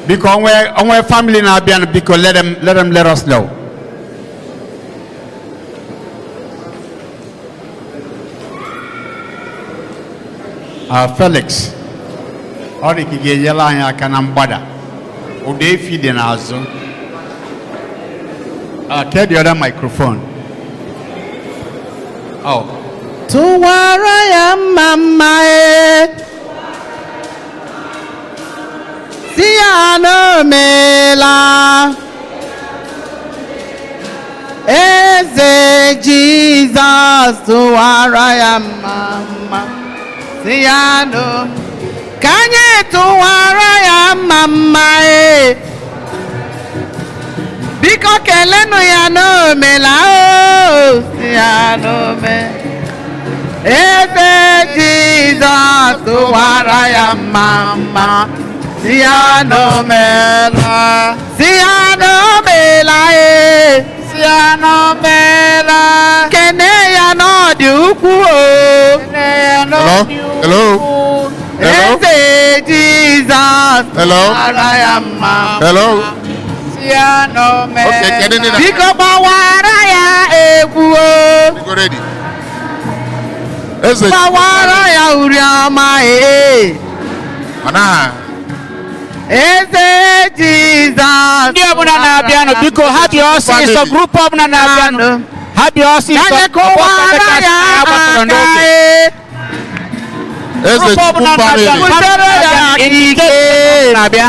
Because when family now be because let us know. Felix, or the Kigela Kanambada, or they feed in Azo. Get the other microphone. Oh. Tụwara ya mama si ya n'omela Eze Jizọs tụwara ya mama si ya n'omela ka anyị tụwara ya mama biko kelenụ ya n'omela si ya n'omela Eze Jizọs tụwara ya mama si ya n'omela si ya n'omela si ya n'omela kene ya n'ọdị ukwu Hello? Eze Jizọs tụwara ya mama Hello? si ya n'omela Okay, kedụ biko gbawara ya egwu Go ready. Eze gbawara ya uri ọma Ana. Eze Jizọs Ndị ọbụla na-abịanụ biko ha dị ọsịsọ grupu ọbụla na-abịanụ ha dị ọsịsọ kụwara ya aka Eze Chukwu family. butere ya ike na-abịa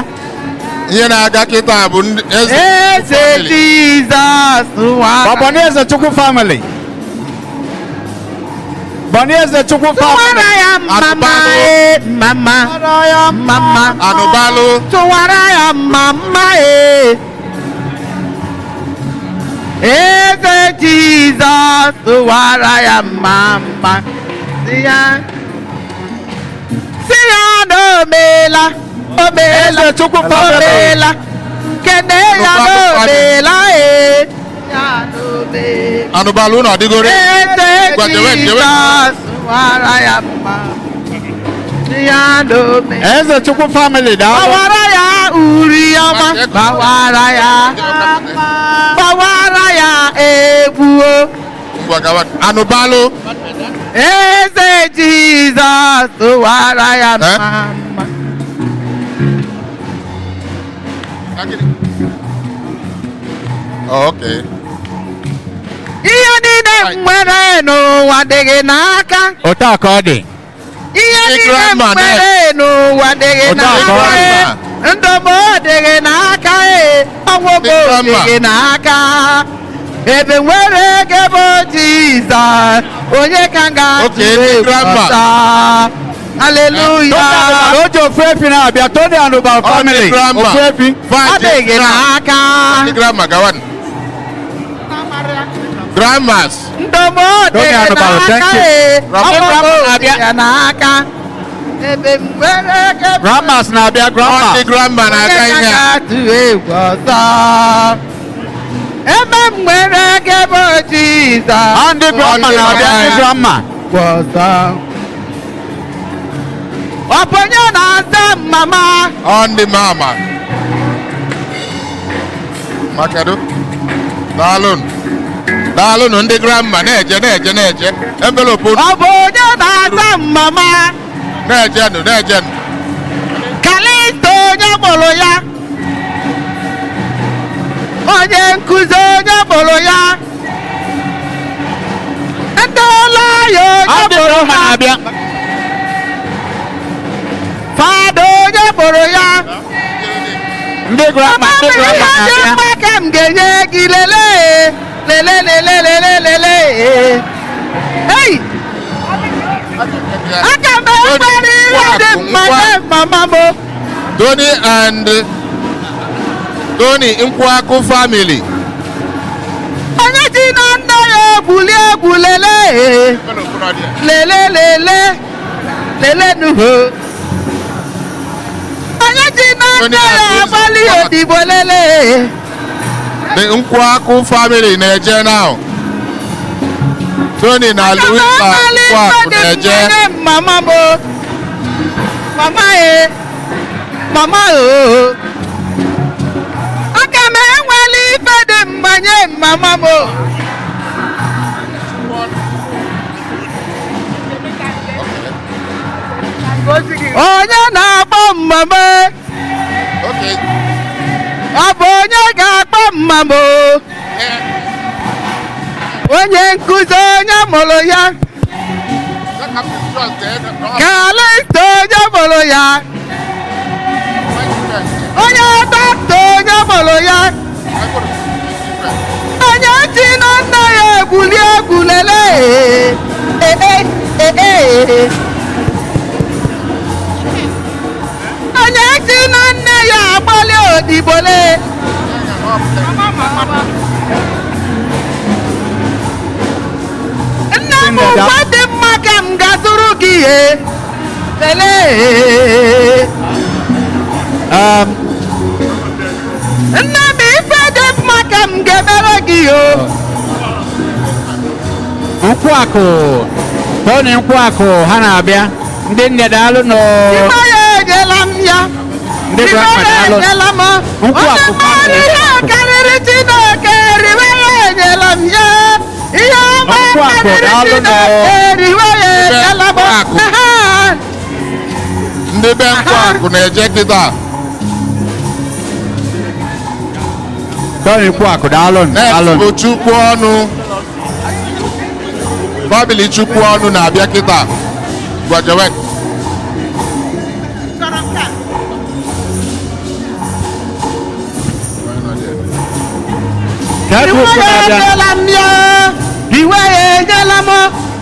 Ihe na-aga kịta bụ Eze Eze Jizọs Eze Chukwu family. Eze Chukwu tụwara ya mama mama Anụbalụ. tụwara ya mama Eze Jizọs tụwara ya mama si ya n'omela Eze Chukwu family. omela kene ya n'omela Anụbalụ na ọdịgoro. Eze Jizọs tụwara ya mama si ya n'omela Eze Chukwu family. gbawara ya uri ọma gbawara ya egwu Anụbalụ. Eze Jizọs tụwara ya mama Oh, okay. ihe niile m nwere n'ụwa dị gị n'aka Otu a ka ọ dị. ihe niile m nwere n'ụwa dị gị n'aka ndụmọ dị gị n'aka ọgwụgwọ dị gị n'aka ebe nwere ego bụ Jizọs onye ka m ga-atụle ọzọ haleluya O ji ofu efi na-abịa Tony Anụbalụ family. Ofu efi. ọ dị gị n'aka Grandma, gawan. Grandmas. ndụmọ dị gị n'aka ọgwụgwọ dị gị n'aka ebe m nwere ego bụ Grandmas na-abịa grandma. Ndị grandma na-aga ihe a. ebe m nwere ego bụ Jizọs Ndị grandma na-abịa ndị grandma. ọ bụ onye na-aza mama Ndị mama. Makado. Daalụnụ ndị grandma na-eje. Envelope ọ bụ onye na-aza mama na-ejenụ. Kalisto onye kpọrọ ya onye nkụzi onye kpọrọ ya ndị ụlọ ya onye kpọrọ ha fada onye kpọrọ ya Ndị grandma na-abịa. mma ka m ga-enye gị lele hey aka m enwere ihe dị mma nye mama m Tony Nkwaku family. onye ji na nne ya egwuli egwu lele nuho onye ji na nne ya agbalị odibo lele The Nkwaku family na-eje now. Tony na Louisa Nkwaku na-eje. mama aka m enwele ife dị mma nye mama m onye na-akpọ mmemme Okay. ọ bụ onye ga-akpọ mmemme onye nkụzi onye mụrụ ya Kalisto onye mụrụ ya onye dọkịta onye mụrụ ya onye ji na nna ya egwuli egwu lele onye ji na nne ya agbalị odibole nna m ụgwọ dị mma ka m ga-azụrụ gị ihe lelee nna m ife dị mma ka m ga-emere gị o Nkwụakụ Tony Nkwụakụ ha na-abịa ndị nne daalụ nọ ịma ya enyela m ya ndị grandma daalụ enyela m Nkwụakụ onye ihe karịrị Chineke riwe ya enyela m ya ihe ọma karịrị Chineke riwe ya enyela m ndị be Nkwụakụ na-eje kịta Tony Nkwụakụ daalụ na-efu chukwu ọnụ family chukwu ọnụ na-abịa kịta gwajewe iwe ya enyela m ya iwe ya enyela m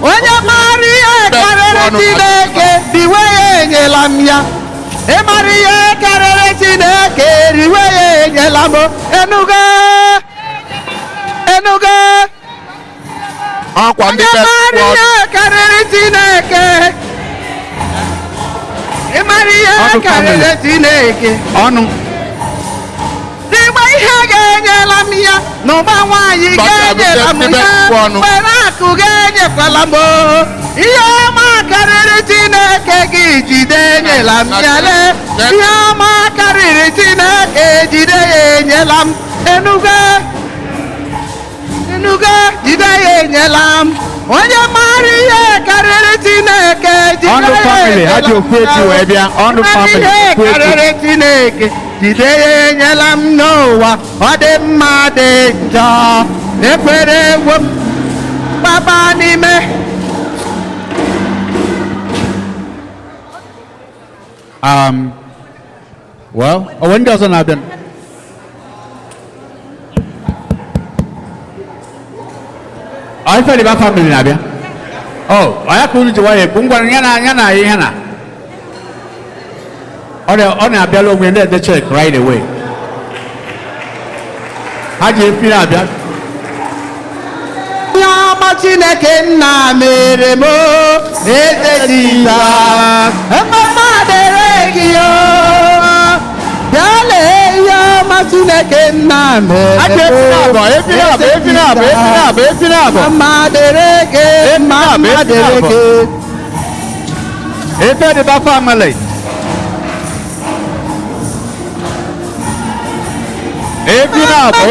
onye mara ihe karịrị Chineke iwe ya enyela m ya ịmara ihe karịrị Chineke iwe ya enyela m enugo ọkwa ndị onye be mara ihe karịrị Chineke ịmara ihe karịrị Chineke ọnụ n'igbe ihe ga-enyela m ya n'ụba nwaanyị ga-enyela m ya were akụ ga-enyekwala m ihe ọma karịrị Chineke gị jide enyela m ya le ihe ọma karịrị Chineke jide ya enyela m enugo jide ya enyela m onye mara ihe karịrị Chineke jide ya enyela m ihe karịrị Chineke jide ya enyela m n'ụwa ọ dị mma dị njọ ekwere egwu m gbaba n'ime well onwe ndị ọzọ na-abịa ife dịba family na-abịa onye ka unu ji nwayọ ekwu ngwa ya na ihe na ọ na-abịala onwe ndị ede check right away ha ji efi na-abịa ihe ọma Chineke nna mere m eze Jizọs ememe adịrị gị bịa lee ihe ọma Chineke nna mere m mma adịrị gị mma adịrị gị efe dịba family efi na-abụ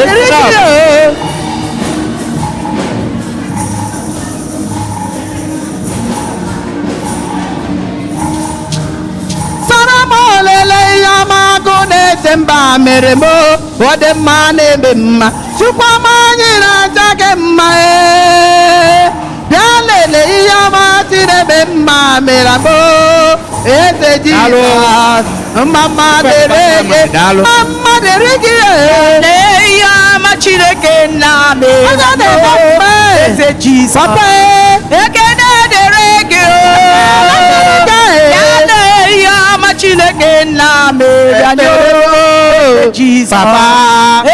sara m olele ihe ọma agụ na-ete mba mere m ọ dị mma na-eme mma chukwu ọma anyị na-aja gị mma bịa lele ihe ọma Chineke mma mere m eze Jizọs mma dịrị gị mma dịrị gị ihe ọma Chineke nna mere m eze Jizọs papa ekene dịrị gị ihe ọma Chineke nna mere anyị Jizọs papa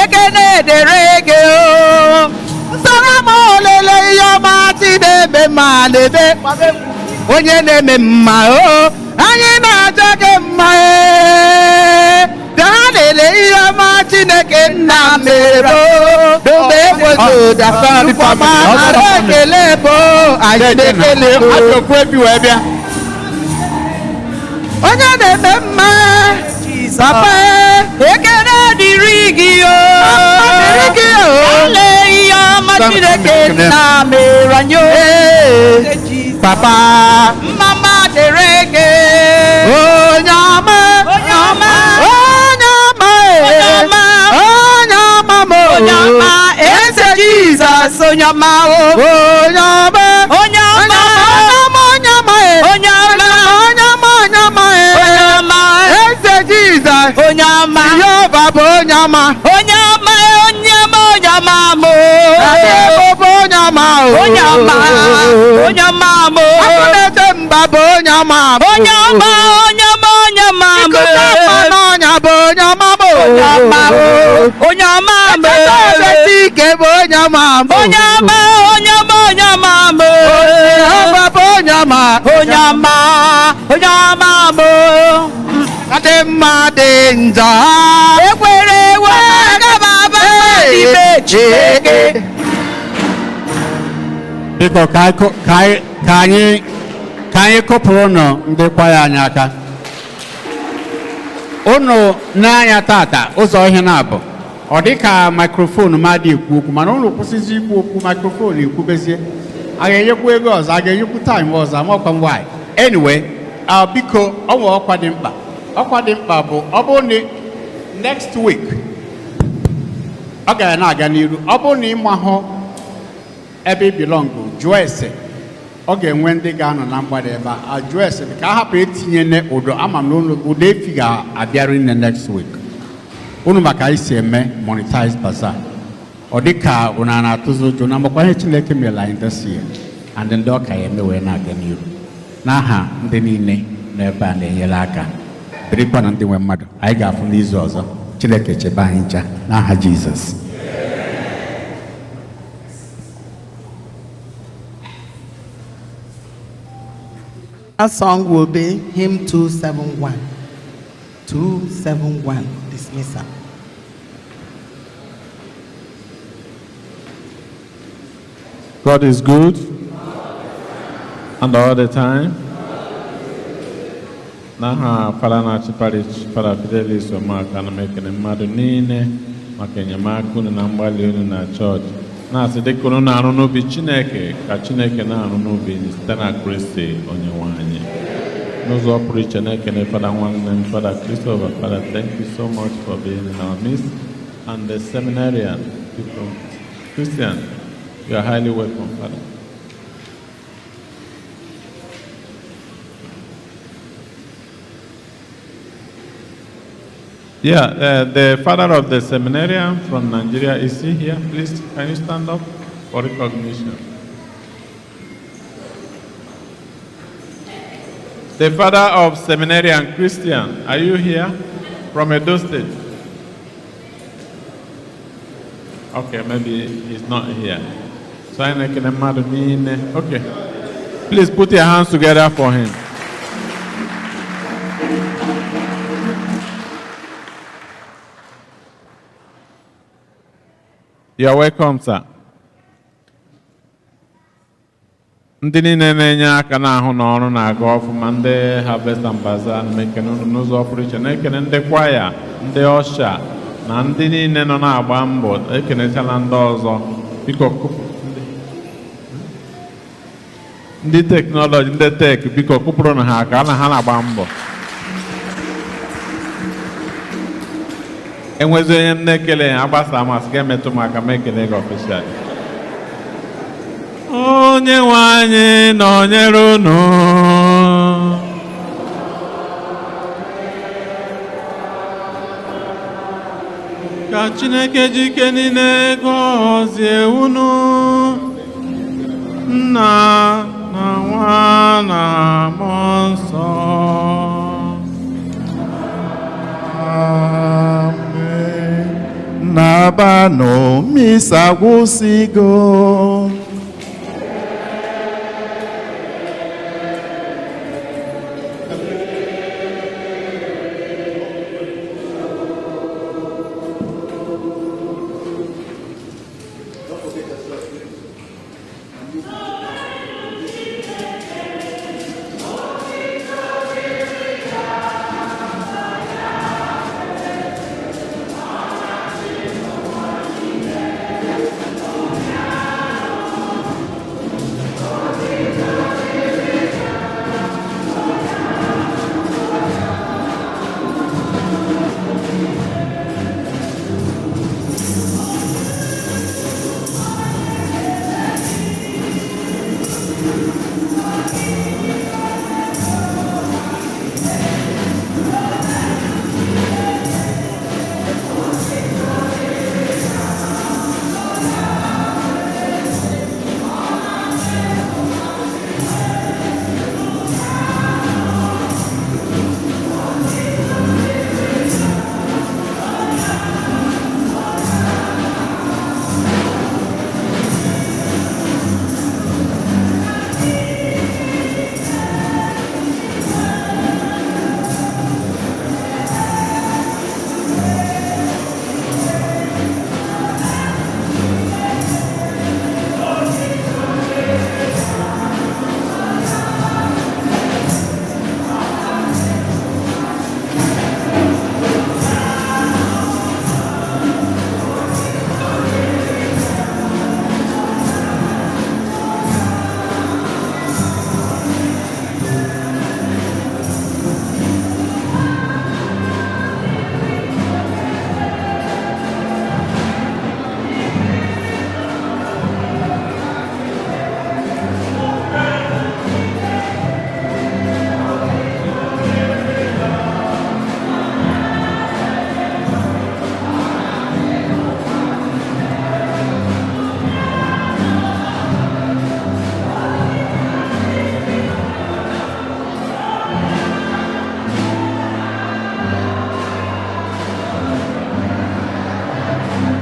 ekene dịrị gị nsara m olele ihe ọma Chineke ma na-ebe onye na-eme mma anyị na-aja gị mma gaa lele ihe ọma Chineke nna mere dobe ekwezoda ọma ara ekele bụ anyị na-ekele onye na-eme mma papa ekele dịrị gị ale ihe ọma Chineke nna mere anyị papa mama dịrị gị onye ọma eze Jizọs Onyama, Onyama, Onyama, Onyama, Onyama, Onyama, Eze Jesus, Onyama, Yova, Onyama, Onyama, Onyama, Onyama, Onyama, Onyama, Onyama, Onyama, Onyama, Onyama, biko ka anyị kụpụrụ ụnụ ndị kwaya anyị aka. Ụnụ n'anya tata ụzọ ihe na-abụ ọ dị ka microphone ma dị ekwu okwu mana ụnụ kwụsịzi ikwu okwu microphone ekwubezie a ga-enyekwu ego ọzọ a ga-enyekwu time ọzọ amakwa m why. Anyway, biko ọnwa ọkwa dị mkpa bụ ọ bụrụ na next week ọ gara na-aga n'iru ọ bụrụ na ịmahụ ebe belong jụọ ese ọ ga-enwe ndị ga-anọ na mgbada ebe a jụọ ese ka a hapụ etinye ụdọ ama m na ụdọ efi ga-abịaru nne next week unu maka anyị si eme monetize bazaar ọ dị ka unu na-atụzi ụjọ na makwa ihe Chineke mere anyị this year and ndị ọka ya eme wee na-aga n'iru n'aha ndị niile n'ebe a na-enyere aka birikwa na ndị nwe mmadụ anyị ga-afụ n'izu ọzọ Chineke chebe anyị ncha n'aha Jizọs. Our song will be hymn 271. 271, dismissal. God is good and all the time. N'aha Paranachi Parish Para Fidelis Omaka na mekene mmadụ niile maka enyemaka unu na mgbalị unu na chọọchị na-asị dịka unu na-arụ n'obi Chineke ka Chineke na-arụ n'obi site na Kristi Onyenwe anyị. N'ụzọ pụrụ iche na-ekene Fada nwanne m Fada Christopher. Father, thank you so much for being in our midst, and the seminarian people, Christian, you are highly welcome, Father. Yeah, the father of the seminarian from Nigeria, is he here? Please, can you stand up for recognition? The father of seminarian Christian, are you here? From Edo State? Okay, maybe he's not here. So okay. Please put your hands together for him. You are welcome, sir. Ndị niile na-enye aka n'ahụ na ọrụ na-aga ọfụma, ndị Harvest and Bazaar na-ekene unu n'ụzọ pụrụ iche, na-ekene ndị kwaya, ndị ọsha na ndị niile nọ na-agba mbọ, ekenechala ndị ọzọ. Biko ndị teknọlọji, ndị tek, biko kụpụrụ na ha aka na ha na-agba mbọ. Enwezi onye m na-ekele ya agbasa amasị ga-emetụ m aka m ekele gị ọfịsịal. Onye nwe anyị nọnyere unu. Ka Chineke ji ike niile gọzie unu, Nna na Nwa na Mmụọ Nsọ. N'abanụ misa gwụsịgo.